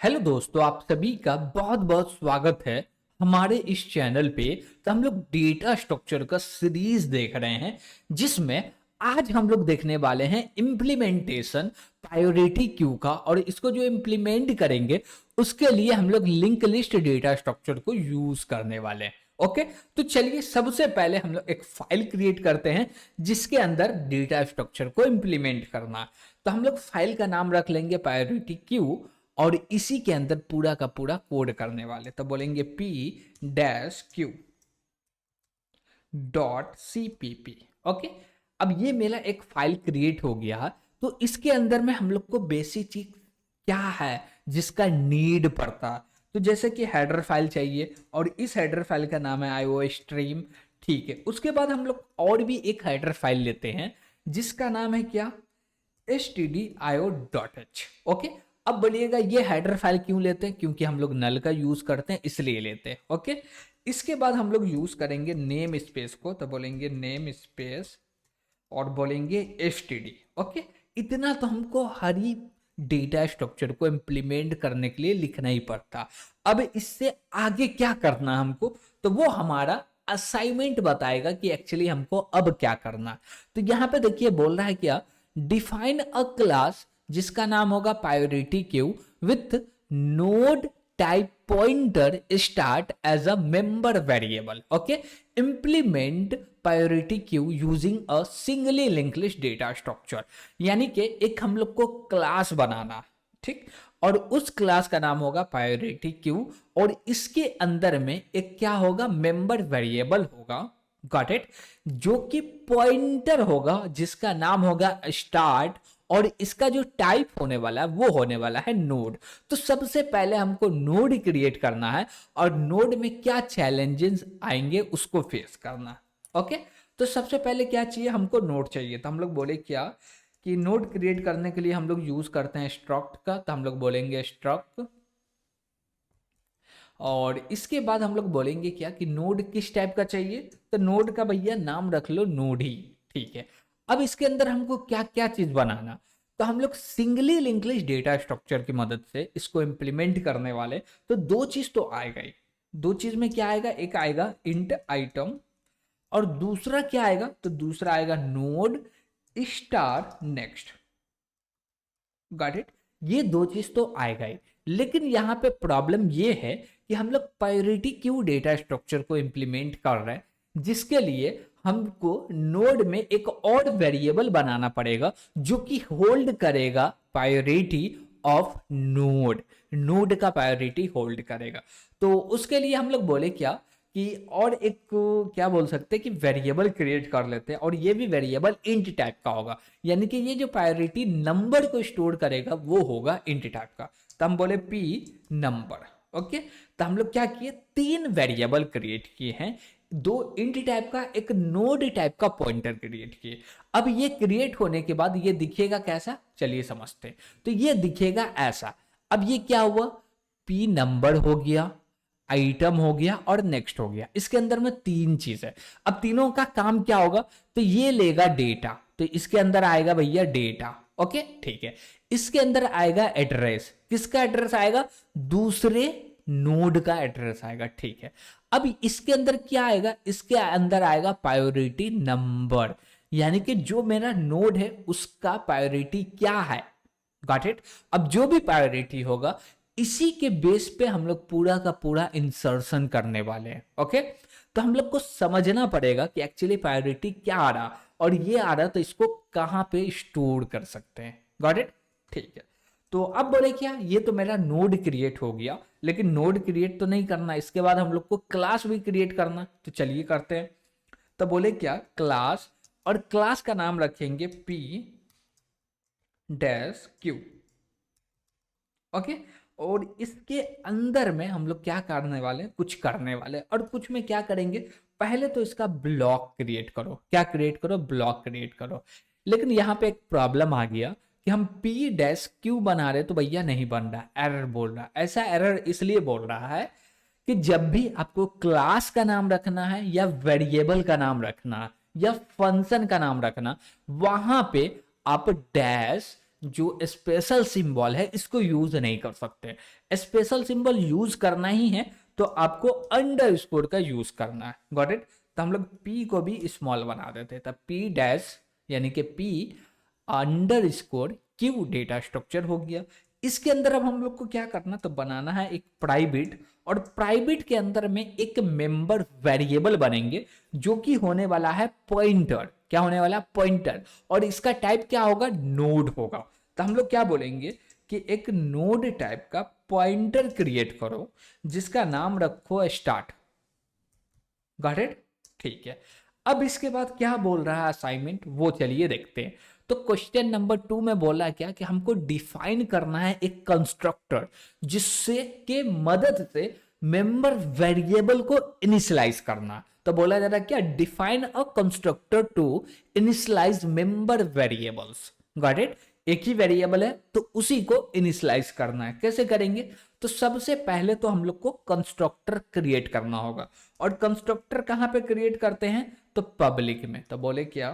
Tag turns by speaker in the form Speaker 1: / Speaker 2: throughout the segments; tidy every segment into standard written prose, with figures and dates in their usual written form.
Speaker 1: Hello दोस्तों, आप सभी का बहुत बहुत स्वागत है हमारे इस चैनल पे। तो हम लोग डेटा स्ट्रक्चर का सीरीज देख रहे हैं, जिसमें आज हम लोग देखने वाले हैं इम्प्लीमेंटेशन प्रायोरिटी क्यू का। और इसको जो इम्प्लीमेंट करेंगे उसके लिए हम लोग लिंक लिस्ट डेटा स्ट्रक्चर को यूज करने वाले हैं। ओके, तो चलिए सबसे पहले हम लोग एक फाइल क्रिएट करते हैं जिसके अंदर डेटा स्ट्रक्चर को इम्प्लीमेंट करना है। तो हम लोग फाइल का नाम रख लेंगे प्रायोरिटी क्यू और इसी के अंदर पूरा का पूरा कोड करने वाले। तो बोलेंगे p-q.cpp। ओके, अब ये मेरा एक फाइल क्रिएट हो गया। तो इसके अंदर में हम लोग को बेसिक चीज क्या है जिसका नीड पड़ता। तो जैसे कि हेडर फाइल चाहिए और इस हेडर फाइल का नाम है IO स्ट्रीम। ठीक है, उसके बाद हम लोग और भी एक हेडर फाइल लेते हैं जिसका नाम है क्या, stdio.h। ओके, अब बोलिएगा ये हेडर फाइल क्यों लेते हैं, क्योंकि हम लोग नल का यूज करते हैं इसलिए लेते हैं। ओके, इसके बाद हम लोग यूज करेंगे नेम स्पेस को। तो बोलेंगे नेम स्पेस और बोलेंगे std। ओके, इतना तो हमको हर ही डेटा स्ट्रक्चर को इम्प्लीमेंट करने के लिए लिखना ही पड़ता। अब इससे आगे क्या करना हमको, तो वो हमारा असाइनमेंट बताएगा कि एक्चुअली हमको अब क्या करना। तो यहाँ पे देखिए बोल रहा है क्या, डिफाइन अ क्लास जिसका नाम होगा priority queue with node type pointer start as a member variable. Okay, implement priority queue using a singly link list data structure. यानी कि एक हम लोग को क्लास बनाना, ठीक, और उस क्लास का नाम होगा प्रायोरिटी क्यू और इसके अंदर में एक क्या होगा, मेंबर वेरिएबल होगा। गॉट इट, जो कि पॉइंटर होगा जिसका नाम होगा स्टार्ट और इसका जो टाइप होने वाला है वो होने वाला है नोड। तो सबसे पहले हमको नोड क्रिएट करना है और नोड में क्या चैलेंजेस आएंगे उसको फेस करना है। ओके, तो सबसे पहले क्या चाहिए, हमको नोड चाहिए। तो हम लोग बोले क्या कि नोड क्रिएट करने के लिए हम लोग यूज करते हैं स्ट्रक्ट का। तो हम लोग बोलेंगे स्ट्रक्ट और इसके बाद हम लोग बोलेंगे क्या कि नोड किस टाइप का चाहिए। तो नोड का भैया नाम रख लो नोड ही, ठीक है। अब इसके अंदर हमको क्या क्या चीज बनाना, तो हम लोग singly link list data structure की मदद से इसको इंप्लीमेंट करने वाले। तो दो चीज तो आएगा ही। दो चीज में क्या आएगा, एक आएगा इंट आइटम और दूसरा क्या आएगा, तो दूसरा आएगा node star next. Got it, ये दो चीज तो आएगा ही। लेकिन यहाँ पे प्रॉब्लम ये है कि हम लोग प्रायोरिटी क्यू डेटा स्ट्रक्चर को इंप्लीमेंट कर रहे हैं, जिसके लिए हमको नोड में एक और वेरिएबल बनाना पड़ेगा जो कि होल्ड करेगा प्रायोरिटी ऑफ नोड। नोड का प्रायोरिटी होल्ड करेगा। तो उसके लिए हम लोग बोले क्या कि और एक क्या बोल सकते हैं कि वेरिएबल क्रिएट कर लेते हैं और ये भी वेरिएबल इंट टाइप का होगा। यानी कि ये जो प्रायोरिटी नंबर को स्टोर करेगा वो होगा इंट टाइप का। तो हम बोले p नंबर। ओके, तो हम लोग क्या किए, तीन वेरिएबल क्रिएट किए हैं, दो इंट टाइप का एक नोड टाइप का पॉइंटर क्रिएट किए। अब ये क्रिएट होने के बाद ये दिखेगा कैसा, चलिए समझते हैं। तो ये दिखेगा ऐसा। अब ये क्या हुआ, p नंबर हो गया, आइटम हो गया और नेक्स्ट हो गया। इसके अंदर में तीन चीज है। अब तीनों का काम क्या होगा, तो ये लेगा डेटा, तो इसके अंदर आएगा भैया डेटा। ओके, ठीक है, इसके अंदर आएगा एड्रेस। किसका एड्रेस आएगा, दूसरे नोड का एड्रेस आएगा। ठीक है, अब इसके अंदर क्या आएगा, इसके अंदर आएगा प्रायोरिटी नंबर, यानी कि जो मेरा नोड है उसका प्रायोरिटी क्या है। गॉट इट, अब जो भी प्रायोरिटी होगा इसी के बेस पे हम लोग पूरा का पूरा इंसर्शन करने वाले हैं। ओके, तो हम लोग को समझना पड़ेगा कि एक्चुअली प्रायोरिटी क्या आ रहा और ये आ रहा, तो इसको कहां पे स्टोर कर सकते हैं। गॉट इट, ठीक है। तो अब बोले क्या, ये तो मेरा नोड क्रिएट हो गया, लेकिन नोड क्रिएट तो नहीं करना, इसके बाद हम लोग को क्लास भी क्रिएट करना। तो चलिए करते हैं। तो बोले क्या, क्लास, और क्लास का नाम रखेंगे p डैश क्यू। ओके, और इसके अंदर में हम लोग क्या करने वाले, कुछ करने वाले, और कुछ में क्या करेंगे, पहले तो इसका ब्लॉक क्रिएट करो। क्या क्रिएट करो, ब्लॉक क्रिएट करो। लेकिन यहाँ पे एक प्रॉब्लम आ गया कि हम p डैश क्यू बना रहे तो भैया नहीं बन रहा, एरर बोल रहा। ऐसा एरर इसलिए बोल रहा है कि जब भी आपको क्लास का नाम रखना है या वेरिएबल का नाम रखना या फंक्शन का नाम रखना, वहां पे आप डैश जो स्पेशल सिंबल है इसको यूज नहीं कर सकते। स्पेशल सिंबल यूज करना ही है तो आपको अंडरस्कोर का यूज करना है। Got it. तो हम लोग p को भी स्मॉल बना देते हैं, तो p डैश यानी कि p underscore q data structure हो गया। इसके अंदर अब हम लोग को क्या करना, तो बनाना है एक प्राइवेट, और प्राइवेट के अंदर में एक मेंबर वेरिएबल बनेंगे जो कि होने वाला है पॉइंटर। क्या होने वाला है? पॉइंटर। और इसका टाइप क्या होगा? नोड होगा। तो हम लोग क्या बोलेंगे कि एक नोड टाइप का पॉइंटर क्रिएट करो जिसका नाम रखो स्टार्ट। Got it. ठीक है। अब इसके बाद क्या बोल रहा है असाइनमेंट, वो चलिए देखते हैं। तो क्वेश्चन नंबर 2 में बोला क्या कि हमको डिफाइन करना है एक कंस्ट्रक्टर जिससे के मदद से मेंबर वेरिएबल को इनिशियलाइज करना। तो बोला जा रहा है क्या, define a constructor to initialise member variables. Got it. एक ही वेरिएबल है तो उसी को इनिशियलाइज करना है। कैसे करेंगे? तो सबसे पहले तो हम लोग को कंस्ट्रक्टर क्रिएट करना होगा, और कंस्ट्रक्टर कहां पे क्रिएट करते हैं? तो पब्लिक में। तो बोले क्या,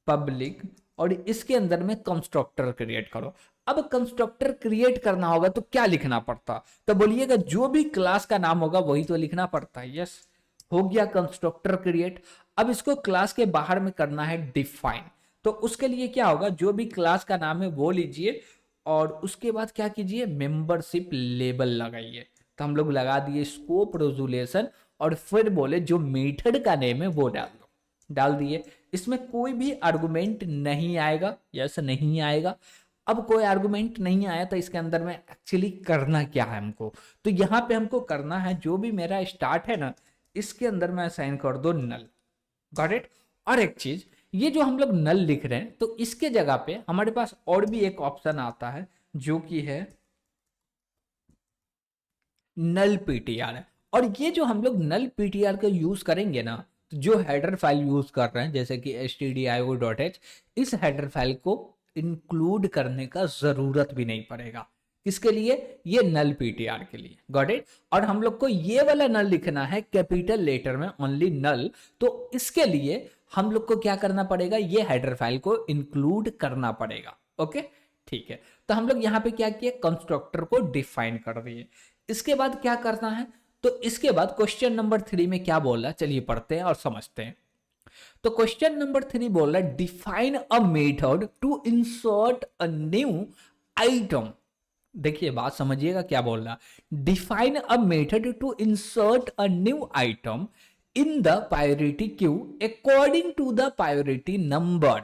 Speaker 1: पब्लिक, और इसके अंदर में कंस्ट्रक्टर क्रिएट करो। अब कंस्ट्रक्टर क्रिएट करना होगा तो क्या लिखना पड़ता? तो बोलिएगा जो भी क्लास का नाम होगा वही तो लिखना पड़ता है। यस, हो गया कंस्ट्रक्टर क्रिएट। अब इसको क्लास के बाहर में करना है डिफाइन। तो उसके लिए क्या होगा, जो भी क्लास का नाम है वो लीजिए, और उसके बाद क्या कीजिए, मेंबरशिप लेबल लगाइए। तो हम लोग लगा दिए स्कोप रेजोल्यूशन, और फिर बोले जो मेथड का नेम है वो डाल दो। डाल दिए। इसमें कोई भी आर्गुमेंट नहीं आएगा। यस, नहीं आएगा। अब कोई आर्गुमेंट नहीं आया तो इसके अंदर में एक्चुअली करना क्या है हमको, तो यहाँ पे हमको करना है जो भी मेरा स्टार्ट है ना, इसके अंदर में असाइन कर दो नल। Got it. और एक चीज, ये जो हम लोग नल लिख रहे हैं तो इसके जगह पे हमारे पास और भी एक ऑप्शन आता है जो कि है नल पीटीआर है। और ये जो हम लोग नल पीटीआर का यूज करेंगे ना, तो जो हेडर फाइल यूज कर रहे हैं जैसे कि stdio.h, इस हेडर फाइल को इंक्लूड करने का जरूरत भी नहीं पड़ेगा। किसके लिए? ये नल पीटीआर के लिए। Got it. और हम लोग को ये वाला नल लिखना है कैपिटल लेटर में, ओनली नल। तो इसके लिए हम लोग को क्या करना पड़ेगा, ये हेडर फाइल को इंक्लूड करना पड़ेगा। ओके, ठीक है। तो हम लोग यहाँ पे क्या किए, कंस्ट्रक्टर को डिफाइन कर दिए। इसके बाद क्या करना है, तो इसके बाद क्वेश्चन नंबर 3 में क्या बोल रहा है, चलिए पढ़ते हैं और समझते हैं। तो क्वेश्चन नंबर 3 बोल रहा है define a method to insert a new item. देखिए बात समझिएगा क्या बोल रहा है, define a method to insert a new item in the priority queue according to the priority number.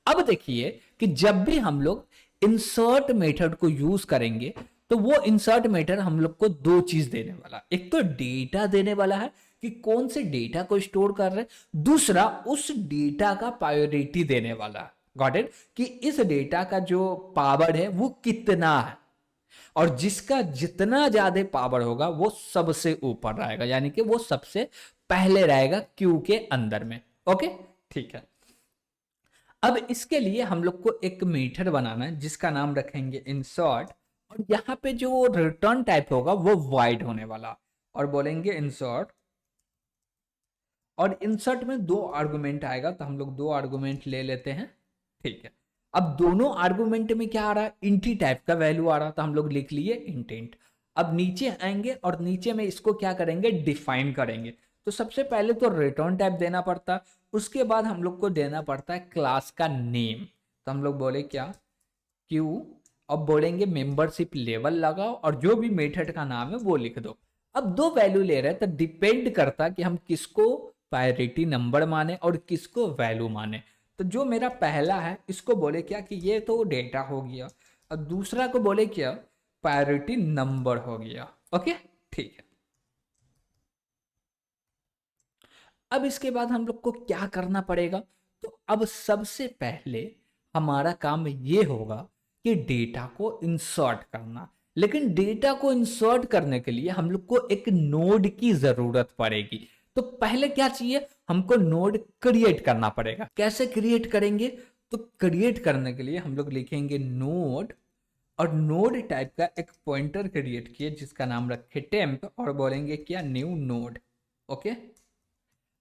Speaker 1: अब देखिए कि जब भी हम लोग इंसर्ट मेथड को यूज करेंगे तो वो इंसर्ट मेथड हम लोग को दो चीज देने वाला, एक तो डेटा देने वाला है कि कौन से डेटा को स्टोर कर रहे हैं, दूसरा उस डेटा का प्रायोरिटी देने वाला है। Got it. कि इस डेटा का जो पावर है वो कितना है, और जिसका जितना ज्यादा पावर होगा वो सबसे ऊपर रहेगा, यानी कि वो सबसे पहले रहेगा क्यू के अंदर में। ओके, ठीक है। अब इसके लिए हम लोग को एक मेथड बनाना है जिसका नाम रखेंगे इंसर्ट, और यहाँ पे जो रिटर्न टाइप होगा वो वाइड होने वाला, और बोलेंगे इंसर्ट। और इंसर्ट में दो आर्गुमेंट आएगा, तो हम लोग दो आर्गुमेंट ले लेते हैं। ठीक है। अब दोनों आर्गुमेंट में क्या आ रहा है, इंटी टाइप का वैल्यू आ रहा, तो हम लोग लिख लिए इंटेंट। अब नीचे आएंगे और नीचे में इसको क्या करेंगे, डिफाइन करेंगे। तो सबसे पहले तो रिटर्न टाइप देना पड़ता, उसके बाद हम लोग को देना पड़ता है क्लास का नेम। तो हम लोग बोले क्या, क्यू, अब बोलेंगे मेंबरशिप लेवल लगाओ, और जो भी मेथड का नाम है वो लिख दो। अब दो वैल्यू ले रहे हैं तो डिपेंड करता कि हम किसको प्रायोरिटी नंबर माने और किसको वैल्यू माने। तो जो मेरा पहला है इसको बोले क्या कि ये तो डेटा हो गया, और दूसरा को बोले क्या, प्रायोरिटी नंबर हो गया। ओके, ठीक है। अब इसके बाद हम लोग को क्या करना पड़ेगा, तो अब सबसे पहले हमारा काम ये होगा कि डेटा को इंसर्ट करना। लेकिन डेटा को इंसर्ट करने के लिए हम लोग को एक नोड की जरूरत पड़ेगी। तो पहले क्या चाहिए, हमको नोड क्रिएट करना पड़ेगा। कैसे क्रिएट करेंगे, तो क्रिएट करने के लिए हम लोग लिखेंगे नोड, और नोड टाइप का एक पॉइंटर क्रिएट किए जिसका नाम रखे टेम्प, और बोलेंगे क्या, न्यू नोड। ओके।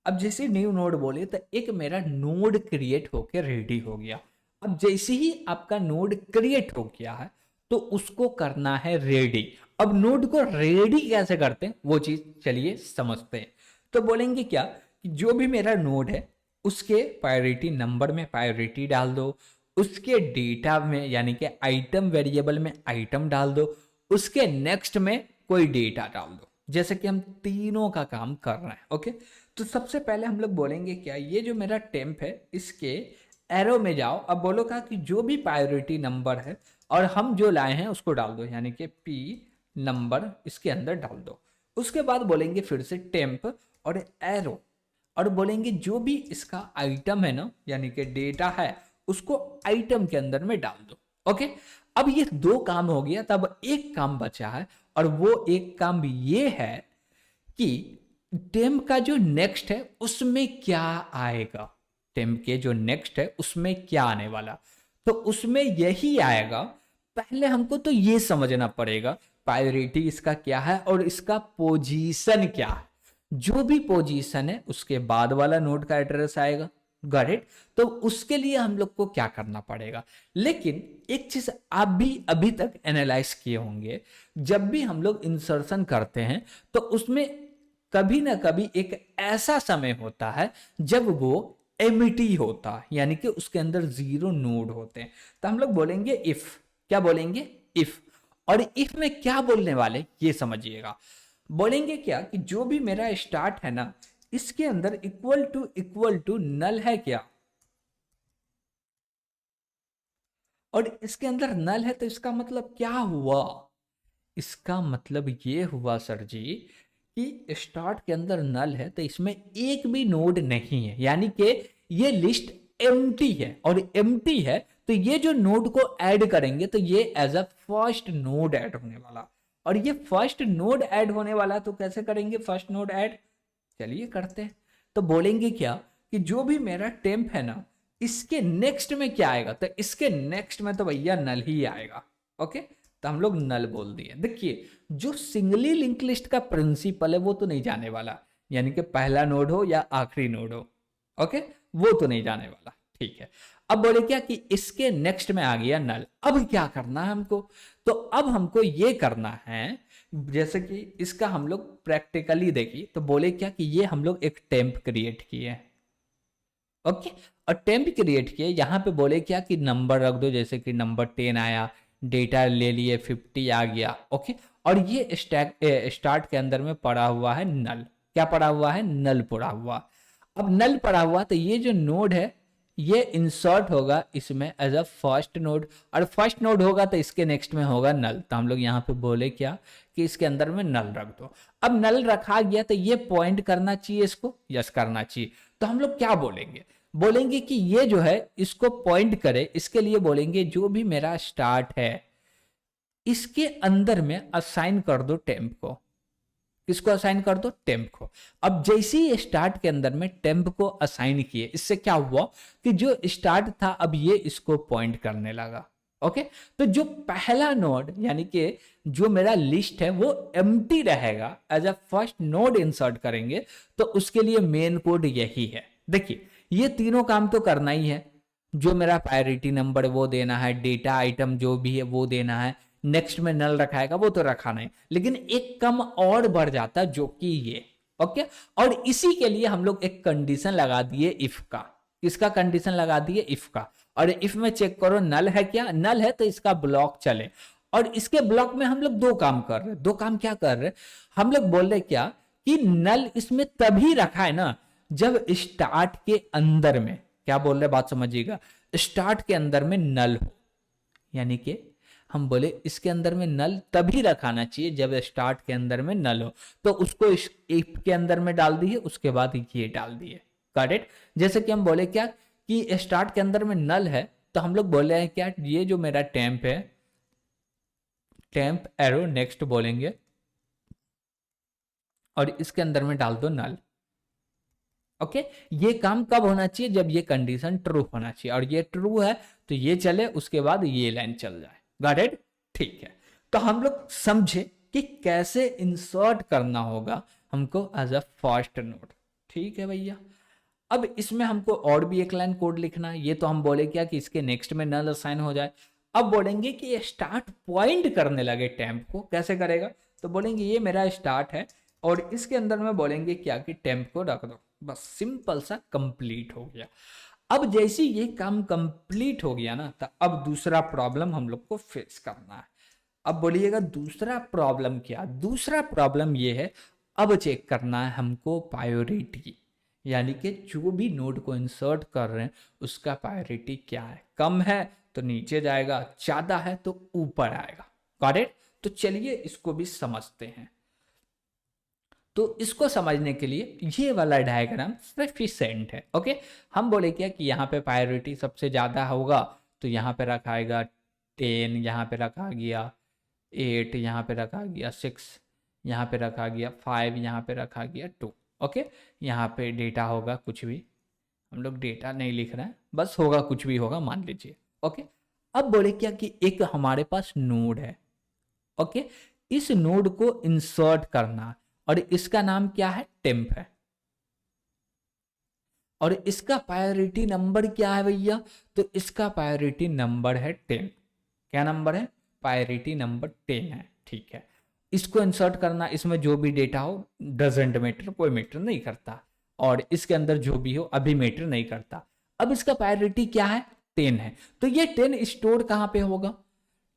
Speaker 1: अब जैसे न्यू नोड बोले तो एक मेरा नोड क्रिएट होके रेडी हो गया। अब जैसे ही आपका नोड क्रिएट हो गया है तो उसको करना है रेडी। अब नोड को रेडी कैसे करते हैं वो चीज चलिए समझते हैं। तो बोलेंगे क्या कि जो भी मेरा नोड है उसके प्रायोरिटी नंबर में प्रायोरिटी डाल दो, उसके डेटा में यानी कि आइटम वेरिएबल में आइटम डाल दो, उसके नेक्स्ट में कोई डेटा डाल दो, जैसे कि हम तीनों का काम कर रहे हैं। ओके, तो सबसे पहले हम लोग बोलेंगे क्या, ये जो मेरा टेम्प है इसके एरो में जाओ। अब बोलो का कि जो भी प्रायोरिटी नंबर है और हम जो लाए हैं उसको डाल दो, यानी कि पी नंबर इसके अंदर डाल दो। उसके बाद बोलेंगे फिर से टेम्प और एरो, और बोलेंगे जो भी इसका आइटम है ना यानी कि डेटा है उसको आइटम के अंदर में डाल दो। ओके, अब ये दो काम हो गया, तब एक काम बचा है और वो एक काम ये है कि टेम्प का जो नेक्स्ट है उसमें क्या आएगा, टेम्प के जो नेक्स्ट है उसमें क्या आने वाला, तो उसमें यही आएगा। पहले हमको तो ये समझना पड़ेगा प्रायोरिटी इसका क्या है और इसका पोजीशन क्या है। जो भी पोजीशन है उसके बाद वाला नोड का एड्रेस आएगा। Got it? तो उसके लिए हम लोग को क्या करना पड़ेगा, लेकिन एक चीज आप भी अभी तक एनालाइज किए होंगे, जब भी हम लोग इंसर्शन करते हैं तो उसमें कभी ना कभी एक ऐसा समय होता है जब वो एमिटी होता है, यानी कि उसके अंदर जीरो नोड होते हैं। तो हम लोग बोलेंगे इफ, क्या बोलेंगे, इफ। और इफ में क्या बोलने वाले ये समझिएगा, बोलेंगे क्या कि जो भी मेरा स्टार्ट है ना इसके अंदर इक्वल टू नल है क्या, और इसके अंदर नल है तो इसका मतलब क्या हुआ, इसका मतलब ये हुआ सर जी कि स्टार्ट के अंदर नल है तो इसमें एक भी नोड नहीं है, यानी कि ये लिस्ट एम्प्टी है, और एम्प्टी है तो ये जो नोड को ऐड करेंगे तो ये as a first node add होने वाला, और ये फर्स्ट नोड ऐड होने वाला तो कैसे करेंगे फर्स्ट नोड ऐड, चलिए करते हैं। तो बोलेंगे क्या कि जो भी मेरा टेम्प है ना इसके नेक्स्ट में क्या आएगा, तो इसके नेक्स्ट में तो भैया नल ही आएगा। ओके, तो हम लोग नल बोल दिए। देखिए जो सिंगली लिंक लिस्ट का प्रिंसिपल है वो तो नहीं जाने वाला, यानी कि पहला नोड हो या आखिरी नोड हो, ओके, वो तो नहीं जाने वाला। ठीक है, अब बोले क्या कि इसके नेक्स्ट में आ गया नल। अब क्या करना है हमको, तो अब हमको ये करना है, जैसे कि इसका हम लोग प्रैक्टिकली देखिए, तो बोले क्या कि ये हम लोग एक टेम्प क्रिएट किए, ओके, और टेम्प क्रिएट किए, यहाँ पे बोले क्या कि नंबर रख दो, जैसे कि नंबर 10 आया, डेटा ले लिए 50 आ गया। ओके, और ये स्टार्ट के अंदर में पड़ा हुआ है नल, क्या पड़ा हुआ है, नल पड़ा हुआ। अब नल पड़ा हुआ तो ये जो नोड है ये इंसर्ट होगा इसमें एज अ फर्स्ट नोड, और फर्स्ट नोड होगा तो इसके नेक्स्ट में होगा नल। तो हम लोग यहाँ पे बोले क्या कि इसके अंदर में नल रख दो। अब नल रखा गया तो ये पॉइंट करना चाहिए इसको, यस करना चाहिए। तो हम लोग क्या बोलेंगे, बोलेंगे कि ये जो है इसको पॉइंट करे, इसके लिए बोलेंगे जो भी मेरा स्टार्ट है इसके अंदर में असाइन कर दो टेम्प को। किसको असाइन कर दो, टेम्प को। अब जैसे ही स्टार्ट के अंदर में टेम्प को असाइन किए, इससे क्या हुआ कि जो स्टार्ट था अब ये इसको पॉइंट करने लगा। ओके, तो जो पहला नोड यानी कि जो मेरा लिस्ट है वो एम्प्टी रहेगा, as a first node insert करेंगे, तो उसके लिए मेन कोड यही है। देखिए ये तीनों काम तो करना ही है, जो मेरा प्रायोरिटी नंबर वो देना है, डेटा आइटम जो भी है वो देना है, नेक्स्ट में नल रखाएगा वो तो रखा नहीं, लेकिन एक कम और बढ़ जाता जो कि ये। ओके, और इसी के लिए हम लोग एक कंडीशन लगा दिए इफ का। इसका कंडीशन लगा दिए इफ का, और इफ में चेक करो नल है क्या, नल है तो इसका ब्लॉक चले। और इसके ब्लॉक में हम लोग दो काम कर रहे, दो काम क्या कर रहे, हम लोग बोल रहे क्या कि नल इसमें तभी रखा है ना जब स्टार्ट के अंदर में, क्या बोल रहे बात समझिएगा, स्टार्ट के अंदर में नल हो, यानी कि हम बोले इसके अंदर में नल तभी रखाना चाहिए जब स्टार्ट के अंदर में नल हो, तो उसको इस इफ के अंदर में डाल दिए, उसके बाद ये डाल दिए। Got it? जैसे कि हम बोले क्या कि स्टार्ट के अंदर में नल है, तो हम लोग बोले हैं क्या, ये जो मेरा टेम्प है, टेम्प एरो नेक्स्ट बोलेंगे और इसके अंदर में डाल दो नल। ओके, ये काम कब होना चाहिए, जब ये कंडीशन ट्रू होना चाहिए, और ये ट्रू है तो ये चले, उसके बाद ये लाइन चल जाए। Got it? ठीक है, तो हम लोग समझे कि कैसे इंसर्ट करना होगा हमको एज अ फर्स्ट नोड। ठीक है भैया, अब इसमें हमको और भी एक लाइन कोड लिखना है। ये तो हम बोले क्या कि इसके नेक्स्ट में नल असाइन हो जाए। अब बोलेंगे कि ये स्टार्ट पॉइंट करने लगे टेम्प को, कैसे करेगा? तो बोलेंगे ये मेरा स्टार्ट है और इसके अंदर में बोलेंगे क्या कि टेम्प को रख दो, बस सिंपल सा कंप्लीट हो गया। अब जैसे ये काम कंप्लीट हो गया ना, तो अब दूसरा प्रॉब्लम हम लोग को फेस करना है। अब बोलिएगा दूसरा प्रॉब्लम क्या? दूसरा प्रॉब्लम ये है, अब चेक करना है हमको प्रायोरिटी, यानी कि जो भी नोड को इंसर्ट कर रहे हैं उसका प्रायोरिटी क्या है। कम है तो नीचे जाएगा, ज्यादा है तो ऊपर आएगा। Got it? तो चलिए इसको भी समझते हैं। तो इसको समझने के लिए ये वाला डायग्राम सफिशिएंट है। ओके, हम बोले क्या कि यहाँ पे प्रायोरिटी सबसे ज्यादा होगा तो यहाँ पे रखाएगा 10, यहाँ पे रखा गया 8, यहाँ पे रखा गया 6, यहाँ पे रखा गया 5, यहाँ पे रखा गया 2। ओके, यहाँ पे डेटा होगा कुछ भी, हम लोग डेटा नहीं लिख रहे हैं, बस होगा कुछ भी होगा मान लीजिए। ओके, अब बोले क्या कि एक हमारे पास नोड है। ओके, इस नोड को इंसर्ट करना और इसका नाम क्या है? टेम्प है। और इसका प्रायोरिटी नंबर क्या है भैया? तो इसका प्रायोरिटी नंबर है 10। क्या नंबर है? प्रायोरिटी नंबर 10 है। ठीक है, इसको इंसर्ट करना, इसमें जो भी डेटा हो डजेंट मैटर, कोई मैटर नहीं करता, और इसके अंदर जो भी हो अभी मैटर नहीं करता। अब इसका प्रायोरिटी क्या है? 10 है। तो ये 10 स्टोर कहां पे होगा?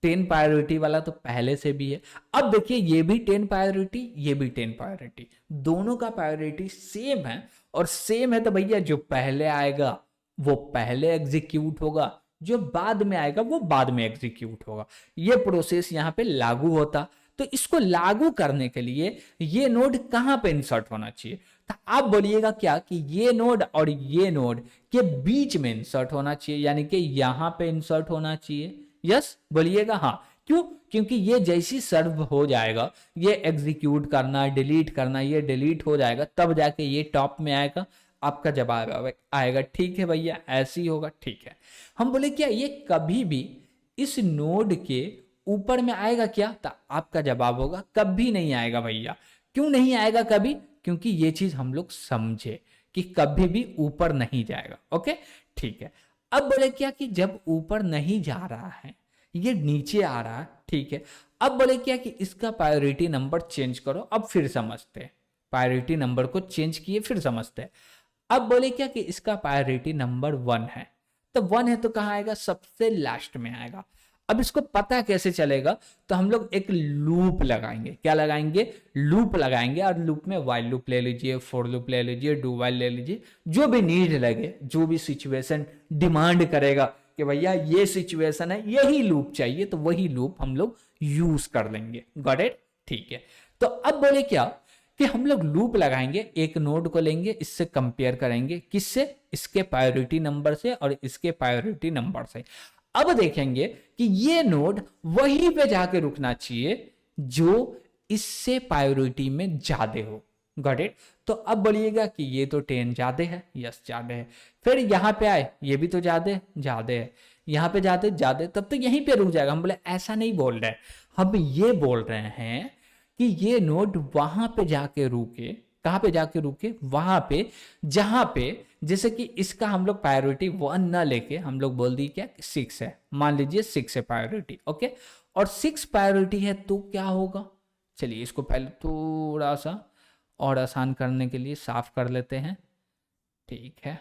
Speaker 1: 10 प्रायोरिटी वाला तो पहले से भी है। अब देखिए ये भी 10 प्रायोरिटी, ये भी 10 प्रायोरिटी, दोनों का प्रायोरिटी सेम है। और सेम है तो भैया जो पहले आएगा वो पहले एग्जीक्यूट होगा, जो बाद में आएगा वो बाद में एग्जीक्यूट होगा। ये प्रोसेस यहाँ पे लागू होता। तो इसको लागू करने के लिए ये नोड कहां पे इंसर्ट होना चाहिए? तो आप बोलिएगा क्या कि ये नोड और ये नोड के बीच में इंसर्ट होना चाहिए, यानी कि यहां पे इंसर्ट होना चाहिए। यस बोलिएगा हाँ। क्यों? क्योंकि ये जैसी सर्व हो जाएगा, ये एग्जीक्यूट करना, डिलीट करना, ये डिलीट हो जाएगा, तब जाके ये टॉप में आएगा, आपका जवाब आएगा। ठीक है भैया, ऐसे ही होगा। ठीक है, हम बोले क्या ये कभी भी इस नोड के ऊपर में आएगा क्या? तो आपका जवाब होगा कभी नहीं आएगा भैया। क्यों नहीं आएगा कभी? क्योंकि ये चीज हम लोग समझे कि कभी भी ऊपर नहीं जाएगा। ओके, ठीक है। अब बोले क्या कि जब ऊपर नहीं जा रहा है, ये नीचे आ रहा है। ठीक है, अब बोले क्या कि इसका प्रायोरिटी नंबर चेंज करो। अब फिर समझते हैं, प्रायोरिटी नंबर को चेंज किए फिर समझते हैं। अब बोले क्या कि इसका प्रायोरिटी नंबर 1 है, तो 1 है तो कहाँ आएगा? सबसे लास्ट में आएगा। अब इसको पता कैसे चलेगा? तो हम लोग एक लूप लगाएंगे। क्या लगाएंगे? लूप लगाएंगे। और लूप में वाइल लूप ले लीजिए, फॉर लूप ले लीजिए, डू वाइल ले लीजिए, जो भी नीड लगे, जो भी सिचुएशन डिमांड करेगा कि भैया ये सिचुएशन है, यही लूप चाहिए, तो वही लूप हम लोग यूज कर लेंगे। Got it? ठीक है, तो अब बोले क्या कि हम लोग लूप लगाएंगे, एक नोड को लेंगे, इससे कंपेयर करेंगे, किससे? इसके प्रायोरिटी नंबर से और इसके प्रायोरिटी नंबर से। अब देखेंगे कि ये नोड वहीं पे जाके रुकना चाहिए जो इससे प्रायोरिटी में ज्यादा हो। Got it? तो अब बोलिएगा कि ये तो 10 ज्यादा है। यस, ज्यादा है। फिर यहां पे आए, ये भी तो ज्यादा है, यहां पे ज्यादा, तब तो यहीं पे रुक जाएगा। हम बोले ऐसा नहीं बोल रहे, हम ये बोल रहे हैं कि ये नोड वहां पे जाके रुके। कहां पे जाके रुके? वहां पे जहां पे, जैसे कि इसका हम लोग प्रायोरिटी 1 ना लेके हम लोग बोल दी क्या? 6 है, मान लीजिए 6 है प्रायोरिटी। ओके, और 6 प्रायोरिटी है तो क्या होगा? चलिए इसको पहले थोड़ा सा और आसान करने के लिए साफ कर लेते हैं। ठीक है,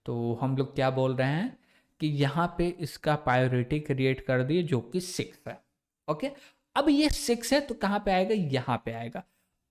Speaker 1: तो हम लोग क्या बोल रहे हैं कि यहाँ पे इसका प्रायोरिटी क्रिएट कर दिए जो कि 6 है। ओके, अब ये 6 है तो कहाँ पे आएगा? यहाँ पे आएगा।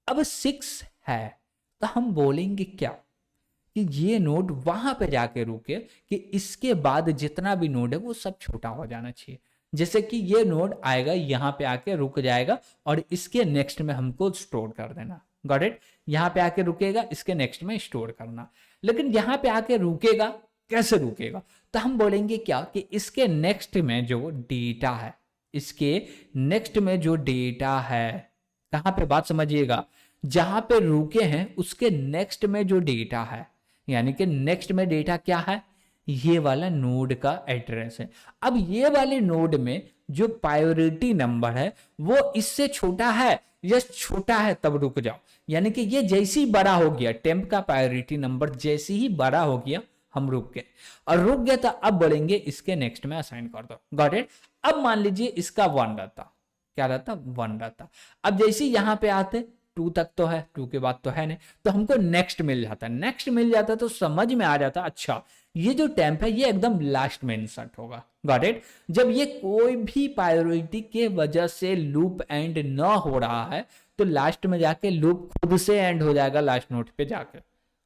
Speaker 1: अब 6 है तो हम बोलेंगे क्या कि ये नोड वहां पे जाके रुके कि इसके बाद जितना भी नोड है वो सब छोटा हो जाना चाहिए। जैसे कि ये नोड आएगा, यहाँ पे आके रुक जाएगा और इसके नेक्स्ट में हमको स्टोर कर देना। Got it? यहाँ पे आके रुकेगा, इसके नेक्स्ट में स्टोर करना। लेकिन यहाँ पे आके रुकेगा, कैसे रुकेगा? तो हम बोलेंगे क्या कि इसके नेक्स्ट में जो डेटा है, इसके नेक्स्ट में जो डेटा है, कहां पे? बात समझिएगा, जहां पे रुके हैं उसके नेक्स्ट में जो डेटा है, यानी कि नेक्स्ट में डेटा क्या है? ये वाला नोड का एड्रेस है। अब ये वाले नोड में जो प्रायोरिटी नंबर है वो इससे छोटा है या छोटा है, तब रुक जाओ। यानी कि ये जैसे ही बड़ा हो गया, टेम्प का प्रायोरिटी नंबर जैसे ही बड़ा हो गया हम रुक गए, और रुक गए तो अब बोलेंगे इसके नेक्स्ट में असाइन कर दो। Got it. अब मान लीजिए इसका 1 रहता, क्या रहता, 1 रहता। अब जैसे यहाँ पे आते 2 तक तो है, 2 के बाद तो है नहीं, तो हमको नेक्स्ट मिल जाता, नेक्स्ट मिल जाता तो समझ में आ जाता अच्छा ये जो टेम्प है ये एकदम लास्ट में इंसर्ट होगा। Got it. जब ये कोई भी प्रायोरिटी के वजह से लूप एंड ना हो रहा है तो लास्ट में जाके लूप खुद से एंड हो जाएगा लास्ट नोड पे जाकर।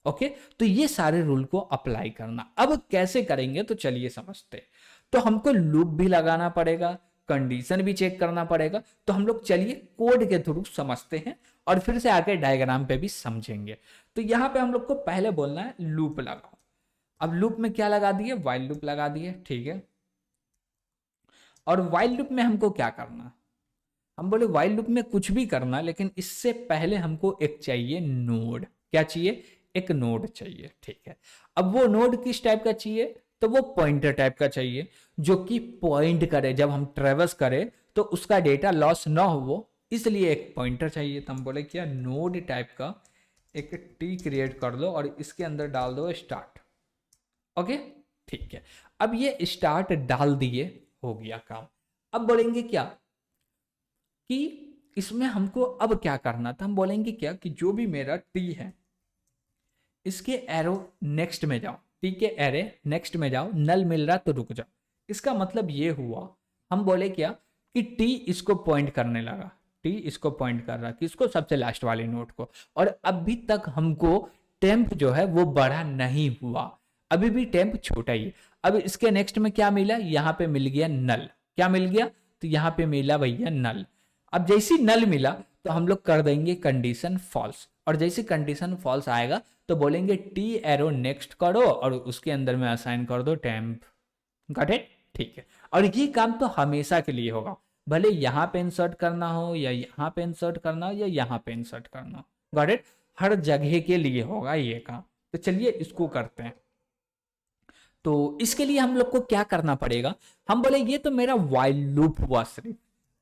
Speaker 1: ओके, तो ये सारे रूल को अप्लाई करना। अब कैसे करेंगे तो चलिए समझते। तो हमको लूप भी लगाना पड़ेगा, कंडीशन भी चेक करना पड़ेगा, तो हम लोग चलिए कोड के थ्रू समझते हैं और फिर से आके डायग्राम पे भी समझेंगे। तो यहाँ पे हम लोग को पहले बोलना है लूप लगाओ। अब लूप में क्या लगा दिए, व्हाइल लूप लगा दिए, ठीक है। और व्हाइल लूप में हमको क्या करना, हम बोले व्हाइल लूप में कुछ भी करना, लेकिन इससे पहले हमको एक चाहिए नोड। क्या चाहिए, एक नोड चाहिए, ठीक है। अब वो नोड किस टाइप का चाहिए, तो वो पॉइंटर टाइप का चाहिए, जो कि पॉइंट करे, जब हम ट्रेवर्स करें तो उसका डेटा लॉस ना हो, इसलिए एक पॉइंटर चाहिए। तो हम बोले क्या, नोड टाइप का एक टी क्रिएट कर लो और इसके अंदर डाल दो स्टार्ट। ओके, ठीक है। अब ये स्टार्ट डाल दिए, हो गया काम। अब बोलेंगे क्या कि इसमें हमको अब क्या करना था, हम बोलेंगे क्या कि जो भी मेरा टी है इसके एरो नेक्स्ट में जाओ, टी के एरे नेक्स्ट में जाओ, नल मिल रहा तो रुक जाओ। इसका मतलब ये हुआ, हम बोले क्या कि टी इसको पॉइंट करने लगा, टी इसको पॉइंट कर रहा किसको, सबसे लास्ट वाले नोड को, और अभी तक हमको टेम्प जो है वो बड़ा नहीं हुआ, अभी भी टेम्प छोटा ही। अब इसके नेक्स्ट में क्या मिला, यहाँ पे मिल गया नल, क्या मिल गया, तो यहाँ पे मिला भैया नल। अब जैसी नल मिला तो हम लोग कर देंगे कंडीशन फॉल्स, और जैसे कंडीशन फॉल्स आएगा तो बोलेंगे टी एरो नेक्स्ट करो और उसके अंदर में असाइन कर दो टेम्प। गॉट इट, ठीक है। और ये काम तो हमेशा के लिए होगा, भले यहाँ पे इंसर्ट करना हो या यहाँ पे इंसर्ट करना हो या यहाँ पे इंसर्ट करना हो। गॉट इट, हर जगह के लिए होगा ये काम। तो चलिए इसको करते हैं। तो इसके लिए हम लोग को क्या करना पड़ेगा, हम बोले ये तो मेरा व्हाइल लूप हुआ सिर्फ।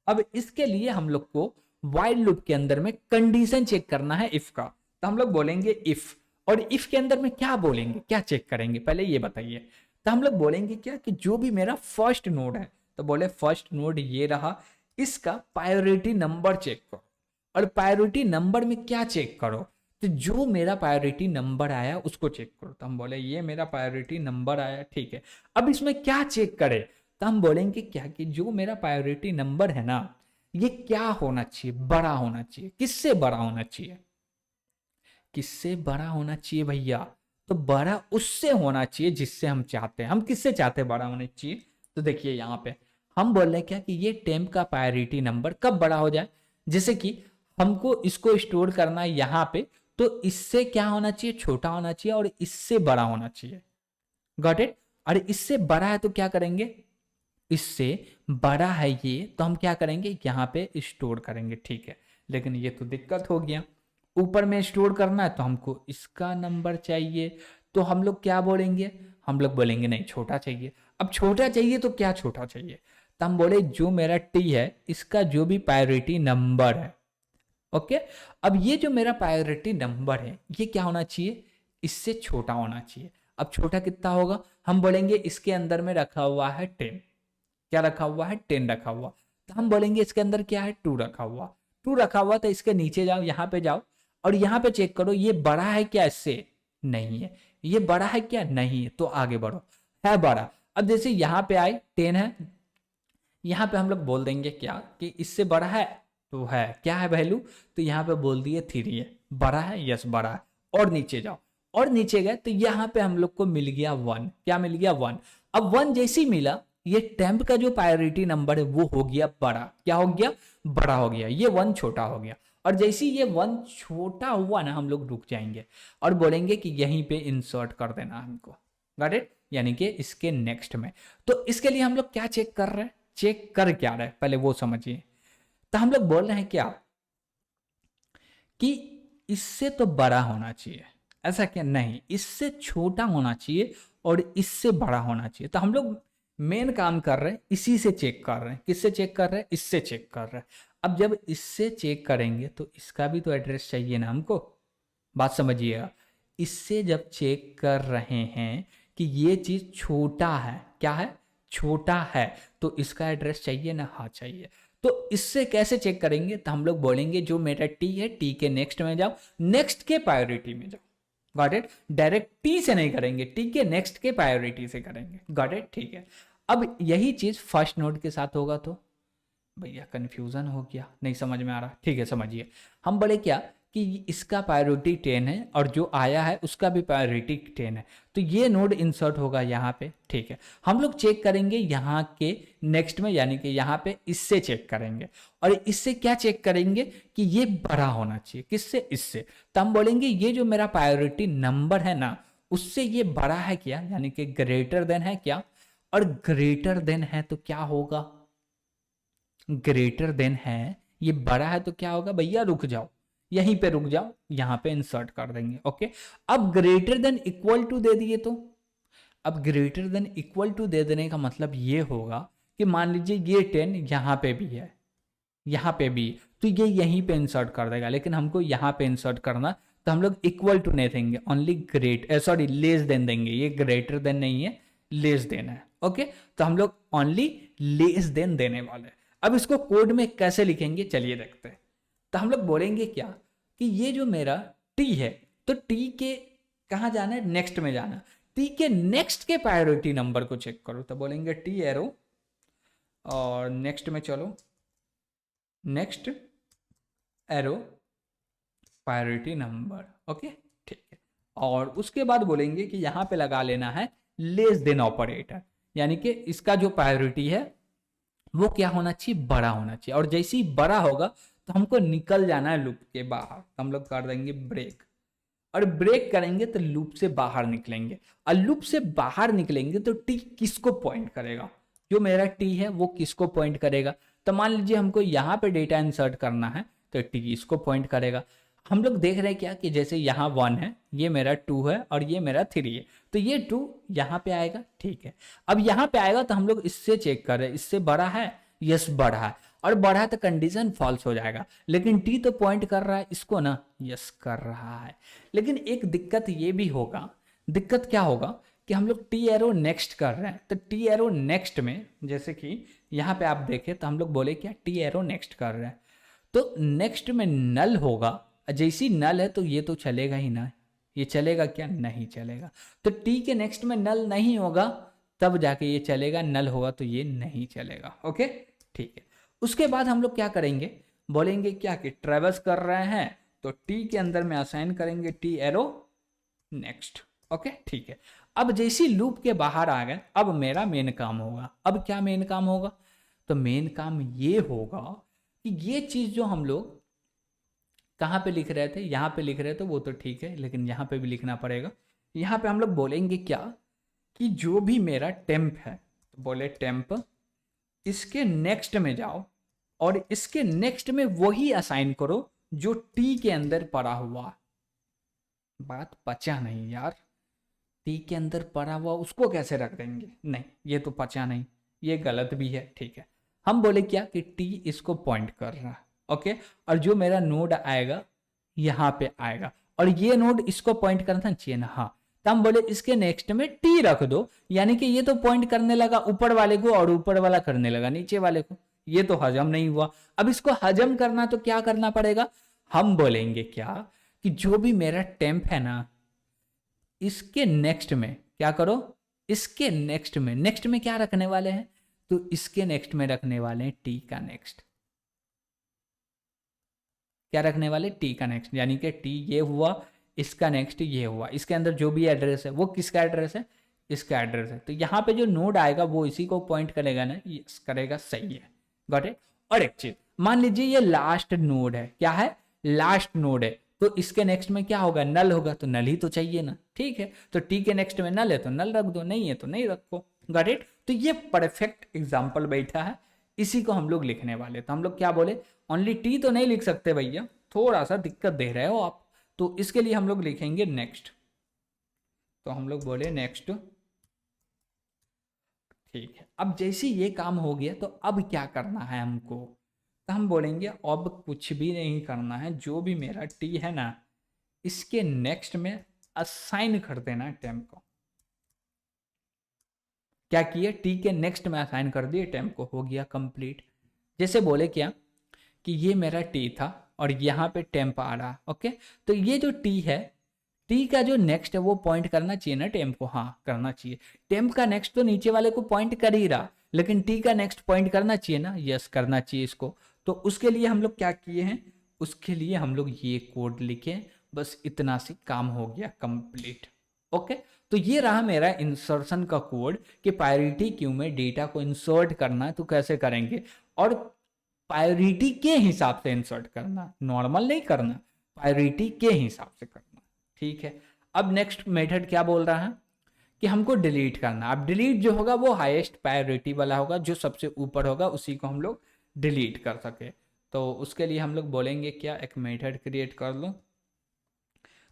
Speaker 1: अब इसके लिए हम लोग को व्हाइल लूप के अंदर में कंडीशन चेक करना है इफ का। तो हम लोग बोलेंगे इफ, और इफ के अंदर में क्या बोलेंगे, क्या चेक करेंगे पहले ये बताइए। तो हम लोग बोलेंगे क्या कि जो भी मेरा फर्स्ट नोड है, तो बोले फर्स्ट नोड ये रहा, इसका प्रायोरिटी नंबर चेक करो। और प्रायोरिटी नंबर में क्या चेक करो, तो जो मेरा प्रायोरिटी नंबर आया उसको चेक करो। तो हम बोले ये मेरा प्रायोरिटी नंबर आया, ठीक है। अब इसमें क्या चेक करे, तो हम बोलेंगे क्या कि जो मेरा प्रायोरिटी नंबर है ना, ये क्या होना चाहिए, बड़ा होना चाहिए। किससे बड़ा होना चाहिए, किससे बड़ा होना चाहिए भैया, तो बड़ा उससे होना चाहिए जिससे हम चाहते हैं। हम किससे चाहते हैं बड़ा होना चाहिए, तो देखिए यहाँ पे हम बोल रहे हैं क्या कि ये टेम्प का प्रायोरिटी नंबर कब बड़ा हो जाए, जैसे कि हमको इसको स्टोर करना है यहाँ पे, तो इससे क्या होना चाहिए, छोटा होना चाहिए, और इससे बड़ा होना चाहिए। Got it. और इससे बड़ा है तो क्या करेंगे, इससे बड़ा है ये तो हम क्या करेंगे, यहाँ पे स्टोर करेंगे, ठीक है। लेकिन ये तो दिक्कत हो गया, ऊपर में स्टोर करना है तो हमको इसका नंबर चाहिए, तो हम लोग क्या बोलेंगे, हम लोग बोलेंगे नहीं छोटा चाहिए। अब छोटा चाहिए तो क्या छोटा चाहिए, तो हम बोले जो मेरा टी है इसका जो भी प्रायोरिटी नंबर है। ओके, अब ये जो मेरा प्रायोरिटी नंबर है ये क्या होना चाहिए, इससे छोटा होना चाहिए। अब छोटा कितना होगा, हम बोलेंगे इसके अंदर में रखा हुआ है 10, क्या रखा हुआ है, 10 रखा हुआ, तो हम बोलेंगे इसके अंदर क्या है, 2 रखा हुआ, 2 रखा हुआ, तो इसके नीचे जाओ, यहाँ पे जाओ और यहाँ पे चेक करो ये बड़ा है क्या, इससे नहीं है, ये बड़ा है क्या, नहीं है, तो आगे बढ़ो, है बड़ा। अब जैसे यहाँ पे आए 10 है, यहाँ पे हम लोग बोल देंगे क्या कि इससे बड़ा है, तो है क्या है वैल्यू, तो यहाँ पे बोल दिए 3 है, बड़ा है, यस बड़ा है। और नीचे जाओ, और नीचे गए तो यहाँ पे हम लोग को मिल गया 1, क्या मिल गया 1। अब 1 जैसे ही मिला, ये टेम्प का जो प्रायोरिटी नंबर है वो हो गया बड़ा, क्या हो गया, बड़ा हो गया, ये 1 छोटा हो गया। और जैसे ये 1 छोटा हुआ ना, हम लोग रुक जाएंगे और बोलेंगे कि यहीं पे इंसर्ट कर देना हमको। गॉट इट, यानी कि इसके नेक्स्ट में। तो इसके लिए हम लोग क्या चेक कर रहे हैं, चेक कर क्या रहे हैं पहले वो समझिए। तो हम लोग बोल रहे हैं क्या कि इससे तो बड़ा होना चाहिए, ऐसा क्या, नहीं, इससे छोटा होना चाहिए और इससे बड़ा होना चाहिए। तो हम लोग मेन काम कर रहे हैं, इसी से चेक कर रहे हैं। किससे चेक कर रहे हैं? इससे चेक कर रहे हैं। अब जब इससे चेक करेंगे तो इसका भी तो एड्रेस चाहिए ना हमको। बात समझिएगा, इससे जब चेक कर रहे हैं कि ये चीज छोटा है, क्या है? छोटा है, तो इसका एड्रेस चाहिए ना? हाँ चाहिए। तो इससे कैसे चेक करेंगे? तो हम लोग बोलेंगे जो मेरा टी है, टी के नेक्स्ट में जाओ, नेक्स्ट के प्रायोरिटी में जाओ। Got it? डायरेक्ट टी से नहीं करेंगे, टी के नेक्स्ट के प्रायोरिटी से करेंगे। Got it? ठीक है। अब यही चीज फर्स्ट नोड के साथ होगा तो भैया कंफ्यूजन हो गया, नहीं समझ में आ रहा। ठीक है, समझिए। हम बोले क्या कि इसका प्रायोरिटी 10 है और जो आया है उसका भी प्रायोरिटी 10 है, तो ये नोड इंसर्ट होगा यहाँ पे। ठीक है, हम लोग चेक करेंगे यहाँ के नेक्स्ट में, यानी कि यहाँ पे इससे चेक करेंगे। और इससे क्या चेक करेंगे कि ये बड़ा होना चाहिए। किससे? इससे। तो हम बोलेंगे ये जो मेरा प्रायोरिटी नंबर है ना, उससे ये बड़ा है क्या, यानी कि ग्रेटर देन है क्या? और ग्रेटर देन है तो क्या होगा? ग्रेटर देन है, ये बड़ा है तो क्या होगा भैया? रुक जाओ, यहीं पे रुक जाओ, यहां पे इंसर्ट कर देंगे। ओके, अब ग्रेटर देन इक्वल टू दे दिए तो, अब ग्रेटर देन इक्वल टू दे देने का मतलब ये होगा कि मान लीजिए ये 10 यहां पे भी है, यहां पे भी, तो ये यहीं पे इंसर्ट कर देगा। लेकिन हमको यहां पे इंसर्ट करना, तो हम लोग इक्वल टू नहीं देंगे, ओनली सॉरी लेस देन देंगे। ये ग्रेटर देन नहीं है, लेस देन है। ओके, तो हम लोग ओनली लेस देन देने वाले। अब इसको कोड में कैसे लिखेंगे चलिए देखते हैं। तो हम लोग बोलेंगे क्या कि ये जो मेरा टी है, तो टी के कहाँ जाना है? नेक्स्ट में जाना। टी के नेक्स्ट के प्रायोरिटी नंबर को चेक करो, तो बोलेंगे टी एरो और नेक्स्ट में चलो, next arrow priority number. Okay, ठीक है। और उसके बाद बोलेंगे कि यहां पे लगा लेना है लेस देन ऑपरेटर, यानी कि इसका जो प्रायोरिटी है वो क्या होना चाहिए? बड़ा होना चाहिए। और जैसे ही बड़ा होगा तो हमको निकल जाना है लूप के बाहर, तो हम लोग कर देंगे ब्रेक। और ब्रेक करेंगे तो लूप से बाहर निकलेंगे। और लूप से बाहर निकलेंगे तो टी किसको पॉइंट करेगा? जो मेरा टी है वो किसको पॉइंट करेगा? तो मान लीजिए हमको यहाँ पे डेटा इंसर्ट करना है, तो टी इसको पॉइंट करेगा। हम लोग देख रहे हैं क्या कि जैसे यहाँ 1 है, ये मेरा 2 है और ये मेरा 3 है, तो ये 2 यहाँ पे आएगा। ठीक है, अब यहाँ पे आएगा तो हम लोग इससे चेक कर रहे हैं, इससे बड़ा है? यस बड़ा है, और बड़ा है तो कंडीशन फॉल्स हो जाएगा। लेकिन टी तो पॉइंट कर रहा है इसको ना, यस कर रहा है। लेकिन एक दिक्कत ये भी होगा, दिक्कत क्या होगा कि हम लोग टी एरो नेक्स्ट कर रहे हैं, तो टी एरो नेक्स्ट में जैसे कि यहाँ पे आप देखें तो हम लोग बोले क्या टी एरो नेक्स्ट कर रहे हैं, तो नेक्स्ट में नल होगा। जैसी नल है तो ये तो चलेगा ही ना, ये चलेगा क्या? नहीं चलेगा। तो टी के नेक्स्ट में नल नहीं होगा तब जाके ये चलेगा, नल होगा तो ये नहीं चलेगा। ओके, ठीक है। उसके बाद हम लोग क्या करेंगे, बोलेंगे क्या कि ट्रेवर्स कर रहे हैं तो टी के अंदर में असाइन करेंगे टी एरो नेक्स्ट। ओके, ठीक है। अब जैसी लूप के बाहर आ गए, अब मेरा मेन काम होगा। अब क्या मेन काम होगा? तो मेन काम ये होगा कि ये चीज जो हम लोग कहाँ पे लिख रहे थे, यहाँ पे लिख रहे थे वो तो ठीक है, लेकिन यहाँ पे भी लिखना पड़ेगा। यहाँ पे हम लोग बोलेंगे क्या कि जो भी मेरा टेम्प है, तो बोले टेम्प, इसके नेक्स्ट में जाओ और इसके नेक्स्ट में वही असाइन करो जो टी के अंदर पड़ा हुआ। बात पचा नहीं यार, टी के अंदर पड़ा हुआ उसको कैसे रख देंगे? नहीं, ये तो पचा नहीं, ये गलत भी है। ठीक है, हम बोले क्या कि टी इसको पॉइंट कर रहा है। ओके, और जो मेरा नोड आएगा यहाँ पे आएगा, और ये नोड इसको पॉइंट करना चाहिए ना? हाँ, तो हम बोले इसके नेक्स्ट में टी रख दो, यानी कि ये तो पॉइंट करने लगा ऊपर वाले को और ऊपर वाला करने लगा नीचे वाले को, ये तो हजम नहीं हुआ। अब इसको हजम करना तो क्या करना पड़ेगा? हम बोलेंगे क्या कि जो भी मेरा टेम्प है ना, इसके नेक्स्ट में क्या करो, इसके नेक्स्ट में क्या रखने वाले हैं? तो इसके नेक्स्ट में रखने वाले हैं टी का नेक्स्ट। क्या रखने वाले? टी का नेक्स्ट, यानी कि टी ये हुआ, इसका नेक्स्ट ये हुआ। इसके अंदर जो भी एड्रेस है वो किसका एड्रेस है? इसका एड्रेस है। तो यहाँ पे जो नोड आएगा वो इसी को पॉइंट करेगा ना, यस करेगा, सही है। Got it? और एक चीज मान लीजिए ये लास्ट नोड है, क्या है? लास्ट नोड है, तो इसके नेक्स्ट में क्या होगा? नल होगा, तो नल ही तो चाहिए ना। ठीक है, तो टी के नेक्स्ट में नल है तो नल रख दो, नहीं है तो नहीं रखो। Got it? तो ये परफेक्ट एग्जाम्पल बैठा है, इसी को हम लोग लिखने वाले। तो हम लोग क्या बोले, ओनली टी तो नहीं लिख सकते भैया, थोड़ा सा दिक्कत दे रहे हो आप, तो इसके लिए हम लोग लिखेंगे नेक्स्ट। तो हम लोग बोले नेक्स्ट, ठीक है, अब जैसे ये काम हो गया तो अब क्या करना है हमको, तो हम बोलेंगे अब कुछ भी नहीं करना है, जो भी मेरा टी है ना इसके नेक्स्ट में असाइन कर देना टेम्प को। क्या किए, टी के नेक्स्ट में असाइन कर दिए टेम्प को, हो गया कंप्लीट। जैसे बोले क्या कि ये मेरा टी था और यहाँ पे टेम्प आ रहा, ओके, तो ये जो टी है, टी का जो नेक्स्ट है वो पॉइंट करना चाहिए ना टेम्प को, हाँ करना चाहिए। टेम्प का नेक्स्ट तो नीचे वाले को पॉइंट कर ही रहा, लेकिन टी का नेक्स्ट पॉइंट करना चाहिए ना, यस करना चाहिए इसको। तो उसके लिए हम लोग क्या किए हैं, उसके लिए हम लोग ये कोड लिखे, बस इतना सी काम हो गया कंप्लीट। ओके, तो ये रहा मेरा इंसर्शन का कोड कि प्रायोरिटी क्यू में डेटा को इंसर्ट करना है तो कैसे करेंगे, और प्रायोरिटी के हिसाब से इंसर्ट करना, नॉर्मल नहीं करना, प्रायोरिटी के हिसाब से करना। ठीक है, अब नेक्स्ट मेथड क्या बोल रहा है कि हमको डिलीट करना। अब डिलीट जो होगा वो हाईएस्ट प्रायोरिटी वाला होगा, जो सबसे ऊपर होगा उसी को हम लोग डिलीट कर सके। तो उसके लिए हम लोग बोलेंगे क्या, एक मेथड क्रिएट कर लो,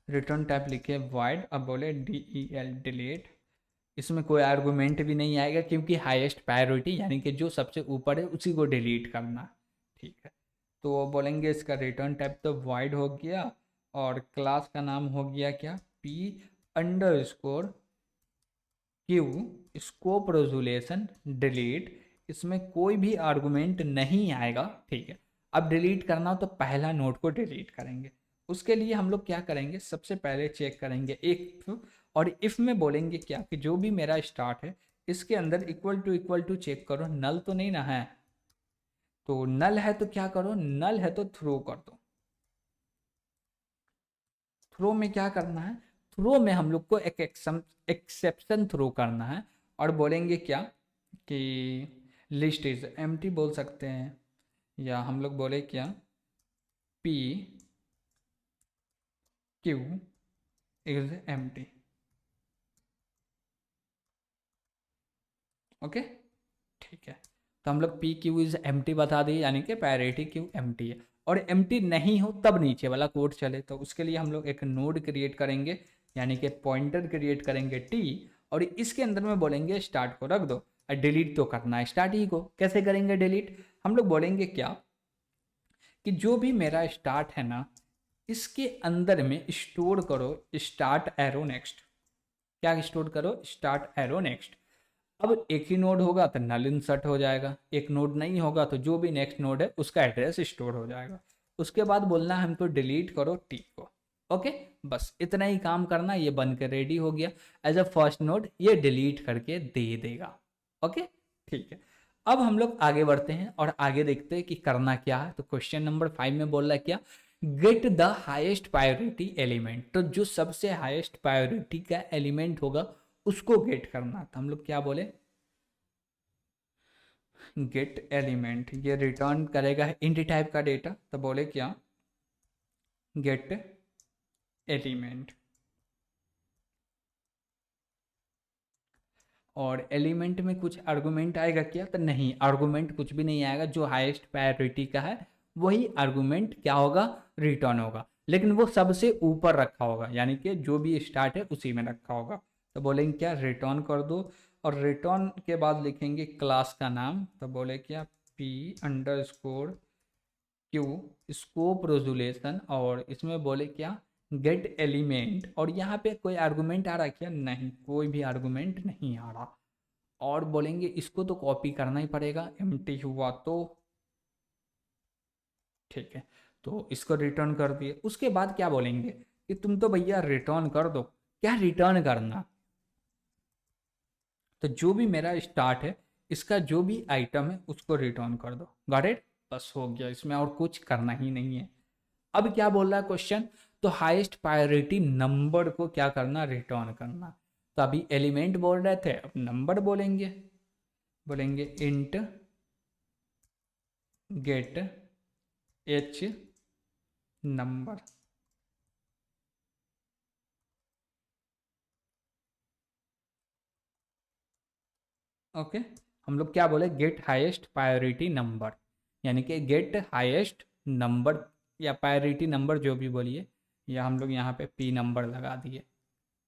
Speaker 1: रिटर्न टाइप लिखे वाइड, अब बोले del डिलीट। इसमें कोई आर्गुमेंट भी नहीं आएगा क्योंकि हाईएस्ट प्रायोरिटी यानी कि जो सबसे ऊपर है उसी को डिलीट करना। ठीक है, तो बोलेंगे इसका रिटर्न टाइप तो वाइड हो गया, और क्लास का नाम हो गया क्या, p_q स्कोप रेजोल्यूशन डिलीट। इसमें कोई भी आर्गुमेंट नहीं आएगा। ठीक है, अब डिलीट करना हो तो पहला नोड को डिलीट करेंगे। उसके लिए हम लोग क्या करेंगे, सबसे पहले चेक करेंगे इफ, और इफ में बोलेंगे क्या कि जो भी मेरा स्टार्ट है इसके अंदर इक्वल टू चेक करो, नल तो नहीं ना है, तो नल है तो क्या करो, नल है तो थ्रो कर दो। थ्रो में क्या करना है, थ्रो में हम लोग को एक एक्सेप्शन थ्रो करना है, और बोलेंगे क्या कि लिस्ट इज एम्प्टी बोल सकते हैं, या हम लोग बोले क्या p q is empty. Okay, ठीक है, तो हम लोग पी क्यू इज एम्प्टी बता दिए, यानी कि प्रायोरिटी क्यू एम्प्टी है, और एम्प्टी नहीं हो तब नीचे वाला कोड चले। तो उसके लिए हम लोग एक नोड क्रिएट करेंगे, यानी कि पॉइंटर क्रिएट करेंगे टी, और इसके अंदर में बोलेंगे स्टार्ट को रख दो, और डिलीट तो करना है स्टार्ट ही को। कैसे करेंगे डिलीट, हम लोग बोलेंगे क्या कि जो भी मेरा स्टार्ट है ना इसके अंदर में स्टोर करो स्टार्ट एरो नेक्स्ट। क्या स्टोर करो, स्टार्ट एरो नेक्स्ट। अब एक ही नोड होगा तो नल इंसर्ट हो जाएगा, एक नोड नहीं होगा तो जो भी नेक्स्ट नोड है उसका एड्रेस स्टोर हो जाएगा। उसके बाद बोलना है हमको डिलीट करो टी को। ओके, बस इतना ही काम करना, ये बन के रेडी हो गया। एज अ फर्स्ट नोड ये डिलीट करके दे देगा। ओके, ठीक है, अब हम लोग आगे बढ़ते हैं और आगे देखते हैं कि करना क्या है। तो क्वेश्चन नंबर 5 में बोल रहा है क्या, get the highest priority element. तो जो सबसे हाईएस्ट प्रायोरिटी का एलिमेंट होगा उसको गेट करना। तो हम लोग क्या बोले, गेट एलिमेंट, ये रिटर्न करेगा इंट टाइप का डेटा। तो बोले क्या, गेट एलिमेंट, और एलिमेंट में कुछ आर्गुमेंट आएगा क्या, तो नहीं, आर्गुमेंट कुछ भी नहीं आएगा। जो हाईएस्ट प्रायोरिटी का है वही आर्गुमेंट क्या होगा, रिटर्न होगा, लेकिन वो सबसे ऊपर रखा होगा, यानी कि जो भी स्टार्ट है उसी में रखा होगा। तो बोलेंगे क्या, रिटर्न कर दो, और रिटर्न के बाद लिखेंगे क्लास का नाम। तो बोले क्या, p_q स्कोप रेजोल्यूशन, और इसमें बोले क्या गेट एलिमेंट, और यहाँ पे कोई आर्गुमेंट आ रहा है क्या, नहीं, कोई भी आर्गुमेंट नहीं आ रहा। और बोलेंगे इसको तो कॉपी करना ही पड़ेगा, एम्प्टी हुआ तो। ठीक है, तो इसको रिटर्न कर दिए। उसके बाद क्या बोलेंगे कि तुम तो भैया रिटर्न कर दो। क्या रिटर्न करना, तो जो भी मेरा स्टार्ट है इसका जो भी आइटम है उसको रिटर्न कर दो। गॉट इट, बस हो गया, इसमें और कुछ करना ही नहीं है। अब क्या बोल रहा है क्वेश्चन, तो हाईएस्ट प्रायोरिटी नंबर को क्या करना, रिटर्न करना। तो अभी एलिमेंट बोल रहे थे, अब नंबर बोलेंगे, बोलेंगे int gate H number. Okay, हम लोग क्या बोले, गेट हाईएस्ट प्रायोरिटी नंबर, यानी कि गेट हाईएस्ट नंबर या प्रायोरिटी नंबर जो भी बोलिए, या हम लोग यहाँ पे पी नंबर लगा दिए।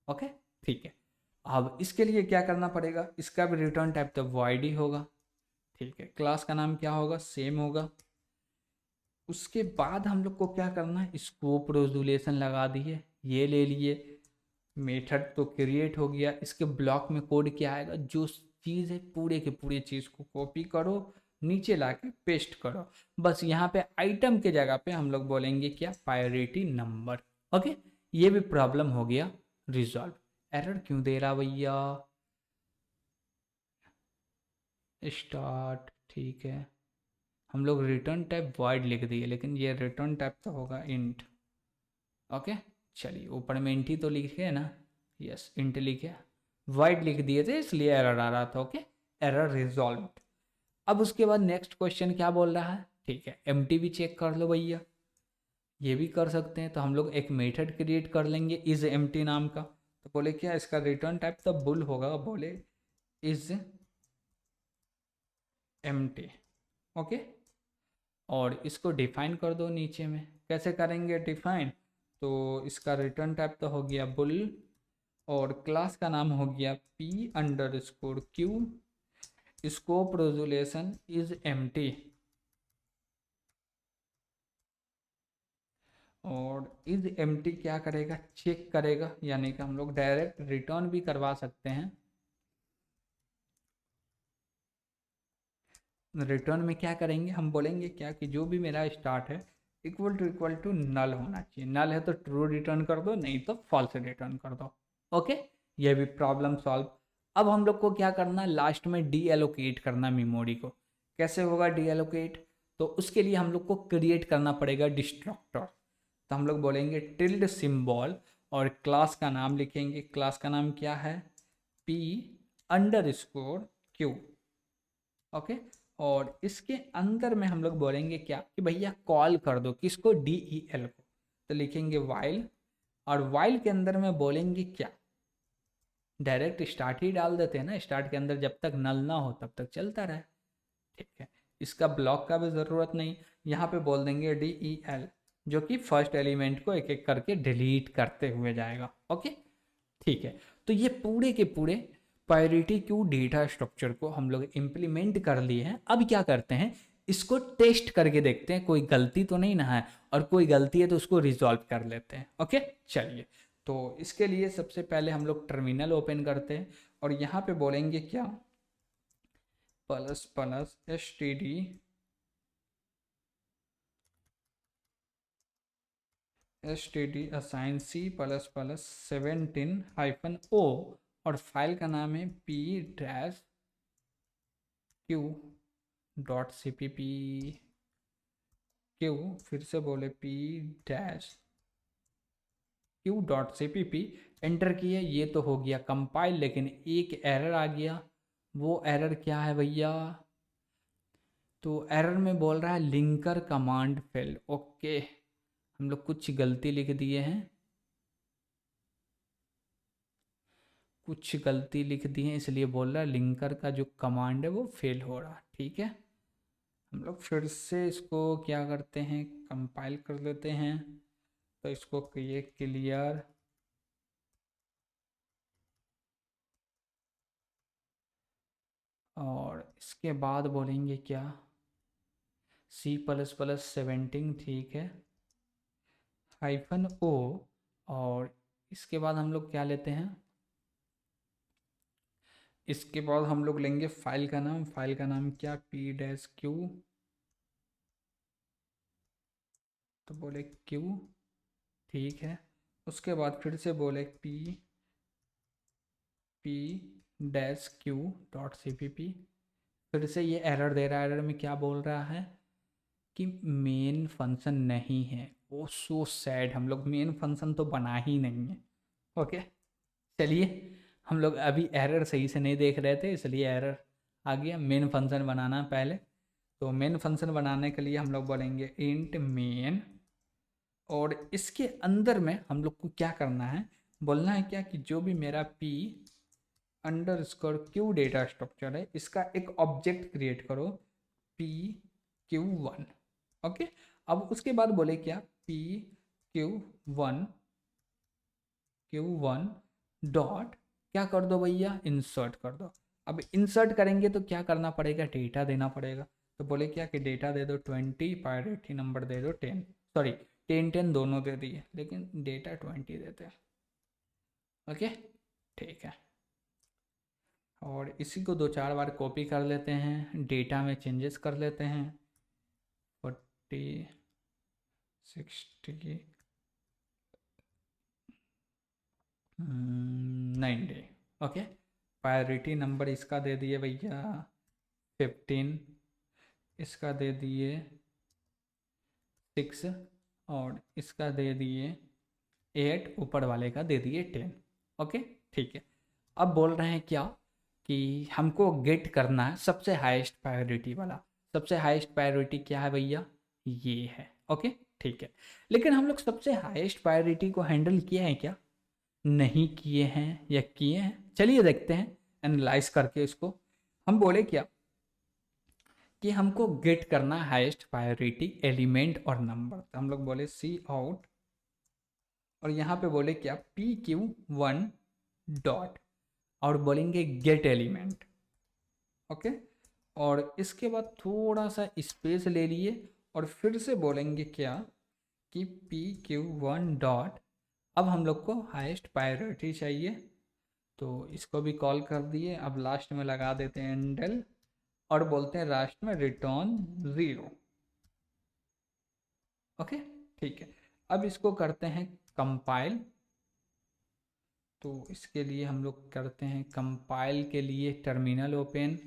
Speaker 1: ओके, ठीक है, अब इसके लिए क्या करना पड़ेगा, इसका भी रिटर्न टाइप तो वॉइड ही होगा, ठीक है। क्लास का नाम क्या होगा, सेम होगा। उसके बाद हम लोग को क्या करना है, स्कोप रेजोल्यूशन लगा दिए, ये ले लिए, मेथड तो क्रिएट हो गया। इसके ब्लॉक में कोड क्या आएगा, जो चीज़ है पूरे के पूरे चीज़ को कॉपी करो, नीचे लाके पेस्ट करो। बस यहाँ पे आइटम के जगह पे हम लोग बोलेंगे क्या, प्रायोरिटी नंबर। ओके, ये भी प्रॉब्लम हो गया रिजॉल्व। एरर क्यों दे रहा भैया, स्टार्ट, ठीक है। हम लोग रिटर्न टाइप वॉइड लिख दिए, लेकिन ये रिटर्न टाइप तो होगा इंट। ओके, चलिए ऊपर में इंट ही तो लिखे है ना, यस इंट लिखे, वॉइड लिख दिए थे इसलिए एरर आ रहा था। Okay, error resolve. अब उसके बाद नेक्स्ट क्वेश्चन क्या बोल रहा है, ठीक है, एम्प्टी भी चेक कर लो भैया, ये भी कर सकते हैं। तो हम लोग एक मेथड क्रिएट कर लेंगे इज एम्प्टी नाम का। तो बोले क्या, इसका रिटर्न टाइप तो बुल होगा, बोले इज एम्प्टी। ओके, और इसको डिफाइन कर दो नीचे में, कैसे करेंगे डिफाइन, तो इसका रिटर्न टाइप तो हो गया बुल, और क्लास का नाम हो गया p under score Q, scope resolution is empty, और इज एम्प्टी क्या करेगा, चेक करेगा, यानी कि हम लोग डायरेक्ट रिटर्न भी करवा सकते हैं। रिटर्न में क्या करेंगे, हम बोलेंगे क्या कि जो भी मेरा स्टार्ट है इक्वल टू नल होना चाहिए, नल है तो ट्रू रिटर्न कर दो, नहीं तो फॉल्स रिटर्न कर दो। ओके, ये भी प्रॉब्लम सॉल्व। अब हम लोग को क्या करना है, लास्ट में डी एलोकेट करना मेमोरी को। कैसे होगा डी एलोकेट, तो उसके लिए हम लोग को क्रिएट करना पड़ेगा डिस्ट्रक्टर। तो हम लोग बोलेंगे टिल्ड सिंबल, और क्लास का नाम लिखेंगे, क्लास का नाम क्या है, p under score Q. Okay, और इसके अंदर में हम लोग बोलेंगे क्या कि भैया कॉल कर दो किसको, DEL को। तो लिखेंगे वाइल, और वाइल के अंदर में बोलेंगे क्या, डायरेक्ट स्टार्ट ही डाल देते हैं ना, स्टार्ट के अंदर जब तक नल ना हो तब तक चलता रहे, ठीक है। इसका ब्लॉक का भी ज़रूरत नहीं, यहाँ पे बोल देंगे DEL, जो कि फर्स्ट एलिमेंट को एक एक करके डिलीट करते हुए जाएगा। ओके, ठीक है। तो ये पूरे के पूरे प्रायोरिटी क्यू डेटा स्ट्रक्चर को हम लोग इम्प्लीमेंट कर लिए हैं। अब क्या करते हैं, इसको टेस्ट करके देखते हैं कोई गलती तो नहीं ना है, और कोई गलती है तो उसको रिजॉल्व कर लेते हैं। ओके, चलिए। तो इसके लिए सबसे पहले हम लोग टर्मिनल ओपन करते हैं, और यहाँ पे बोलेंगे क्या, plus plus std assign c plus plus 17-o, और फाइल का नाम है p-q.cpp, q, फिर से बोले p-q.cpp, एंटर किए, ये तो हो गया कंपाइल, लेकिन एक एरर आ गया। वो एरर क्या है भैया, तो एरर में बोल रहा है लिंकर कमांड फेल। ओके, हम लोग कुछ गलती लिख दिए हैं, कुछ गलती लिख दी है, इसलिए बोल रहा है लिंकर का जो कमांड है वो फेल हो रहा है, ठीक है। हम लोग फिर से इसको क्या करते हैं, कंपाइल कर लेते हैं। तो इसको क्लियर, और इसके बाद बोलेंगे क्या, C++17, ठीक है, -o, और इसके बाद हम लोग क्या लेते हैं, इसके बाद हम लोग लेंगे फाइल का नाम, फाइल का नाम क्या, p-q, तो बोले q, ठीक है। उसके बाद फिर से बोले p-q.cpp, फिर से ये एरर दे रहा है। एरर में क्या बोल रहा है कि मेन फंक्शन नहीं है। ओ सो सैड, हम लोग मेन फंक्शन तो बना ही नहीं है। ओके, चलिए, हम लोग अभी एरर सही से नहीं देख रहे थे, इसलिए एरर आ गया। मेन फंक्शन बनाना पहले, तो मेन फंक्शन बनाने के लिए हम लोग बोलेंगे इंट मेन, और इसके अंदर में हम लोग को क्या करना है, बोलना है क्या कि जो भी मेरा p under score Q data structure है, इसका एक ऑब्जेक्ट क्रिएट करो p-q1। ओके, अब उसके बाद बोले क्या, p-q1 डॉट क्या कर दो भैया, इंसर्ट कर दो। अब इंसर्ट करेंगे तो क्या करना पड़ेगा, डेटा देना पड़ेगा। तो बोले क्या कि डेटा दे दो 20, प्रायोरिटी नंबर दे दो 10, सॉरी 10 दोनों दे दिए, लेकिन डेटा 20 देते हैं। ओके ठीक है, और इसी को 2-4 बार कॉपी कर लेते हैं, डेटा में चेंजेस कर लेते हैं। 40, 60, 90। ओके, प्रायोरिटी नंबर इसका दे दिए भैया 15, इसका दे दिए 6, और इसका दे दिए 8, ऊपर वाले का दे दिए 10। ओके ठीक है, अब बोल रहे हैं क्या कि हमको गेट करना है सबसे हाईएस्ट प्रायोरिटी वाला। सबसे हाईएस्ट प्रायोरिटी क्या है भैया, ये है। ओके ठीक है, लेकिन हम लोग सबसे हाईएस्ट प्रायोरिटी को हैंडल किए हैं क्या, नहीं किए हैं या किए हैं, चलिए देखते हैं एनालाइज करके इसको। हम बोले क्या कि हमको गेट करना हाईएस्ट प्रायोरिटी एलिमेंट और नंबर, तो हम लोग बोले सी आउट, और यहाँ पे बोले क्या PQ1 डॉट, और बोलेंगे गेट एलिमेंट। ओके, और इसके बाद थोड़ा सा स्पेस ले लिए और फिर से बोलेंगे क्या कि PQ1 डॉट, अब हम लोग को हाईएस्ट प्रायोरिटी चाहिए, तो इसको भी कॉल कर दिए। अब लास्ट में लगा देते हैं एंडल, और बोलते हैं लास्ट में रिटर्न 0। ओके ठीक है, अब इसको करते हैं कंपाइल। तो इसके लिए हम लोग करते हैं कंपाइल के लिए टर्मिनल ओपन।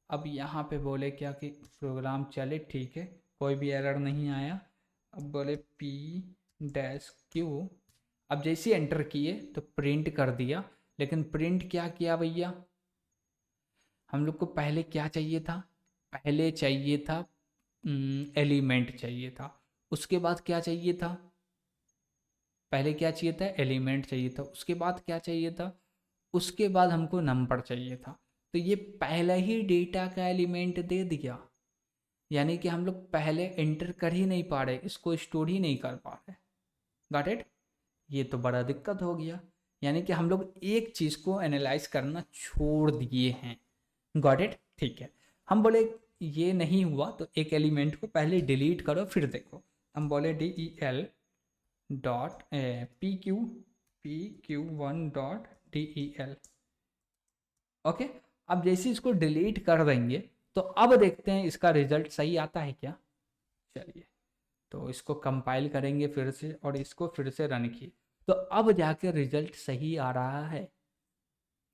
Speaker 1: अब यहाँ पे बोले क्या कि प्रोग्राम चले, ठीक है, कोई भी एरर नहीं आया। अब बोले P-Q, अब जैसे एंटर किए तो प्रिंट कर दिया, लेकिन प्रिंट क्या किया भैया, हम लोग को पहले क्या चाहिए था, पहले चाहिए था एलिमेंट चाहिए था, उसके बाद क्या चाहिए था, पहले क्या चाहिए था, एलिमेंट चाहिए था, उसके बाद क्या चाहिए था, उसके बाद हमको नंबर चाहिए था। तो ये पहले ही डेटा का एलिमेंट दे दिया, यानी कि हम लोग पहले एंटर कर ही नहीं पा रहे, इसको स्टोर ही नहीं कर पा रहे। गॉट इट, ये तो बड़ा दिक्कत हो गया, यानी कि हम लोग एक चीज़ को एनालाइज करना छोड़ दिए हैं। गॉट इट ठीक है, हम बोले ये नहीं हुआ तो एक एलिमेंट को पहले डिलीट करो फिर देखो। हम बोले del dot PQ1 dot del। Okay, अब जैसे इसको डिलीट कर देंगे तो अब देखते हैं इसका रिजल्ट सही आता है क्या। चलिए, तो इसको कंपाइल करेंगे फिर से और इसको फिर से रन किए, तो अब जाके रिजल्ट सही आ रहा है।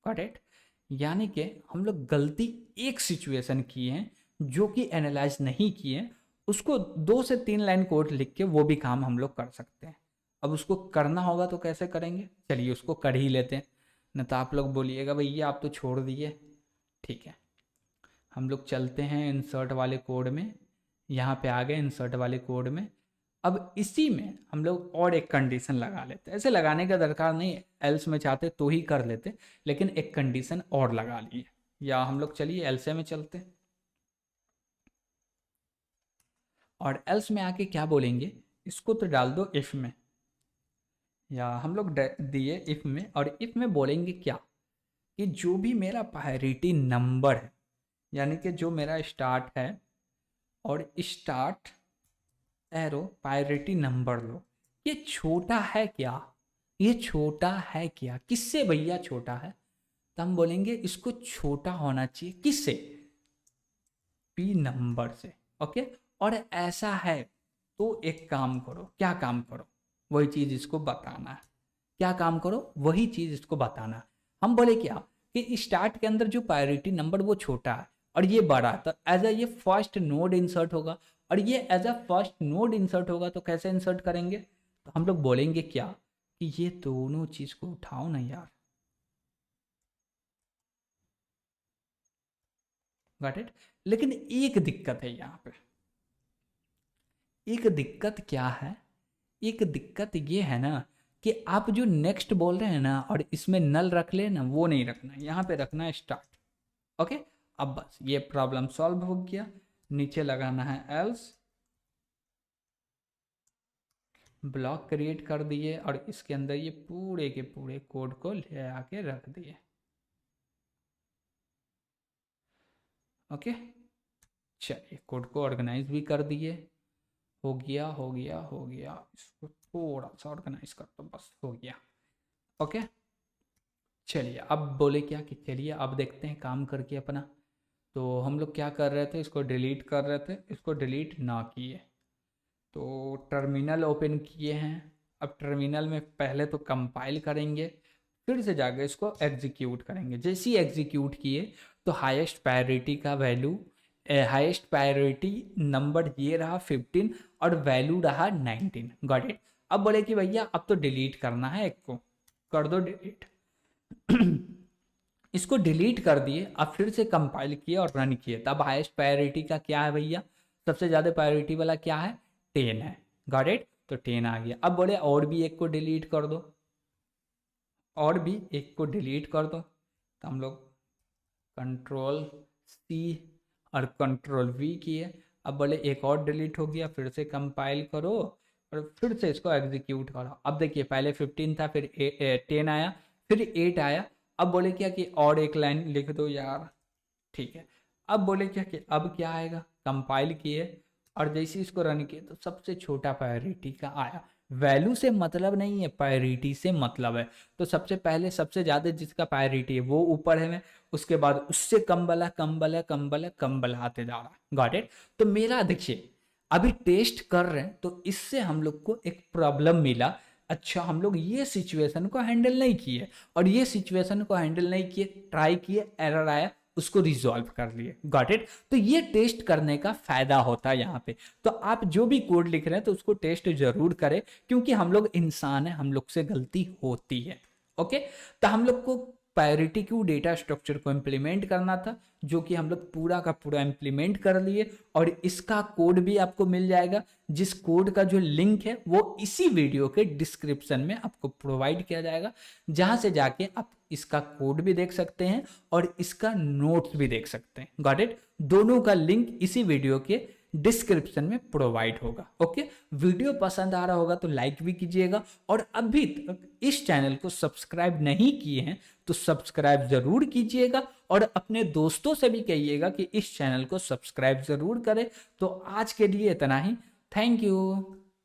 Speaker 1: गॉट इट, यानी कि हम लोग गलती एक सिचुएशन की है जो कि एनालाइज नहीं किए, उसको 2 से 3 लाइन कोड लिख के वो भी काम हम लोग कर सकते हैं। अब उसको करना होगा तो कैसे करेंगे, चलिए उसको कर ही लेते हैं, न तो आप लोग बोलिएगा भैया आप तो छोड़ दिए। ठीक है, हम लोग चलते हैं इंसर्ट वाले कोड में, यहाँ पे आ गए इंसर्ट वाले कोड में। अब इसी में हम लोग और एक कंडीशन लगा लेते हैं, ऐसे लगाने का दरकार नहीं, एल्स में चाहते तो ही कर लेते, लेकिन एक कंडीशन और लगा लिए, या हम लोग चलिए एल्से में चलते हैं, और एल्स में आके क्या बोलेंगे, इसको तो डाल दो इफ में, या हम लोग दिए इफ में, और इफ में बोलेंगे क्या कि जो भी मेरा प्रायोरिटी नंबर है, यानी कि जो मेरा स्टार्ट है और स्टार्ट एरो प्रायोरिटी नंबर लो, ये छोटा है क्या, ये छोटा है क्या, किससे भैया छोटा है, तो हम बोलेंगे इसको छोटा होना चाहिए किससे, P नंबर से। ओके, और ऐसा है तो एक काम करो, क्या काम करो, वही चीज़ इसको बताना है, क्या काम करो, वही चीज़ इसको बताना है। हम बोले क्या कि स्टार्ट के अंदर जो प्रायोरिटी नंबर वो छोटा है और ये बड़ा है, तो एज अ ये फर्स्ट नोड इंसर्ट होगा, और ये as a first node insert होगा, तो कैसे इंसर्ट करेंगे, तो हम लोग बोलेंगे क्या कि ये दोनों चीज़ को उठाओ ना यार। गॉट इट, लेकिन एक दिक्कत है यहाँ पे, एक दिक्कत क्या है, एक दिक्कत ये है ना कि आप जो नेक्स्ट बोल रहे हैं ना और इसमें नल रख ले ना, वो नहीं रखना है, यहाँ पे रखना है स्टार्ट। ओके, अब बस ये प्रॉब्लम सॉल्व हो गया, नीचे लगाना है एल्स, ब्लॉक क्रिएट कर दिए और इसके अंदर ये पूरे के पूरे कोड को ले आके रख दिए। ओके, चलिए कोड को ऑर्गेनाइज भी कर दिए, हो गया हो गया हो गया, इसको थोड़ा सा ऑर्गेनाइज कर दो, बस हो गया। ओके, चलिए अब बोले क्या कि चलिए अब देखते हैं काम करके अपना। तो हम लोग क्या कर रहे थे, इसको डिलीट कर रहे थे, इसको डिलीट ना किए, तो टर्मिनल ओपन किए हैं। अब टर्मिनल में पहले तो कंपाइल करेंगे, फिर से जाकर इसको एग्जीक्यूट करेंगे। जैसे ही एग्जीक्यूट किए तो हाईएस्ट प्रायोरिटी का वैल्यू, हाईएस्ट प्रायोरिटी नंबर ये रहा 15 और वैल्यू रहा 19। Got it. अब बोले कि भैया अब तो डिलीट करना है, एक को कर दो डिलीट। इसको डिलीट कर दिए, अब फिर से कंपाइल किए और रन किए, तब हाईएस्ट प्रायोरिटी का क्या है भैया, सबसे ज़्यादा प्रायोरिटी वाला क्या है, 10 है। गॉट इट, तो 10 आ गया। अब बोले और भी एक को डिलीट कर दो, और भी एक को डिलीट कर दो, तो हम लोग कंट्रोल सी और कंट्रोल वी किए। अब बोले एक और डिलीट हो गया, फिर से कंपाइल करो और फिर से इसको एग्जीक्यूट करो। अब देखिए पहले 15 था, फिर 10 आया, फिर 8 आया। अब बोले क्या कि और एक लाइन लिख दो यार, ठीक है। अब बोले क्या कि अब क्या आएगा, कंपाइल किए और जैसे इसको रन किए तो सबसे छोटा प्रायोरिटी का आया। वैल्यू से मतलब नहीं है, प्रायोरिटी से मतलब है। तो सबसे पहले सबसे ज्यादा जिसका प्रायोरिटी है वो ऊपर है, उसके बाद उससे कम वाला कम वाला कम वाला कम वाला आते जा रहा है। Got it. तो मेरा देखिए अभी टेस्ट कर रहे हैं तो इससे हम लोग को एक प्रॉब्लम मिला। अच्छा, हम लोग ये सिचुएशन को हैंडल नहीं किए और ये सिचुएशन को हैंडल नहीं किए, ट्राई किए, एरर आया, उसको रिजॉल्व कर लिए। Got it. तो ये टेस्ट करने का फायदा होता है यहाँ पे। तो आप जो भी कोड लिख रहे हैं तो उसको टेस्ट जरूर करें, क्योंकि हम लोग इंसान हैं, हम लोग से गलती होती है। ओके, तो हम लोग को प्रायोरिटी क्यू डेटा स्ट्रक्चर को इम्प्लीमेंट करना था, जो कि हम लोग पूरा का पूरा इम्प्लीमेंट कर लिए और इसका कोड भी आपको मिल जाएगा, जिस कोड का जो लिंक है वो इसी वीडियो के डिस्क्रिप्शन में आपको प्रोवाइड किया जाएगा, जहां से जाके आप इसका कोड भी देख सकते हैं और इसका नोट्स भी देख सकते हैं। Got it. दोनों का लिंक इसी वीडियो के डिस्क्रिप्शन में प्रोवाइड होगा। ओके, वीडियो पसंद आ रहा होगा तो लाइक भी कीजिएगा, और अभी तक इस चैनल को सब्सक्राइब नहीं किए हैं तो सब्सक्राइब जरूर कीजिएगा और अपने दोस्तों से भी कहिएगा कि इस चैनल को सब्सक्राइब जरूर करें। तो आज के लिए इतना ही, थैंक यू।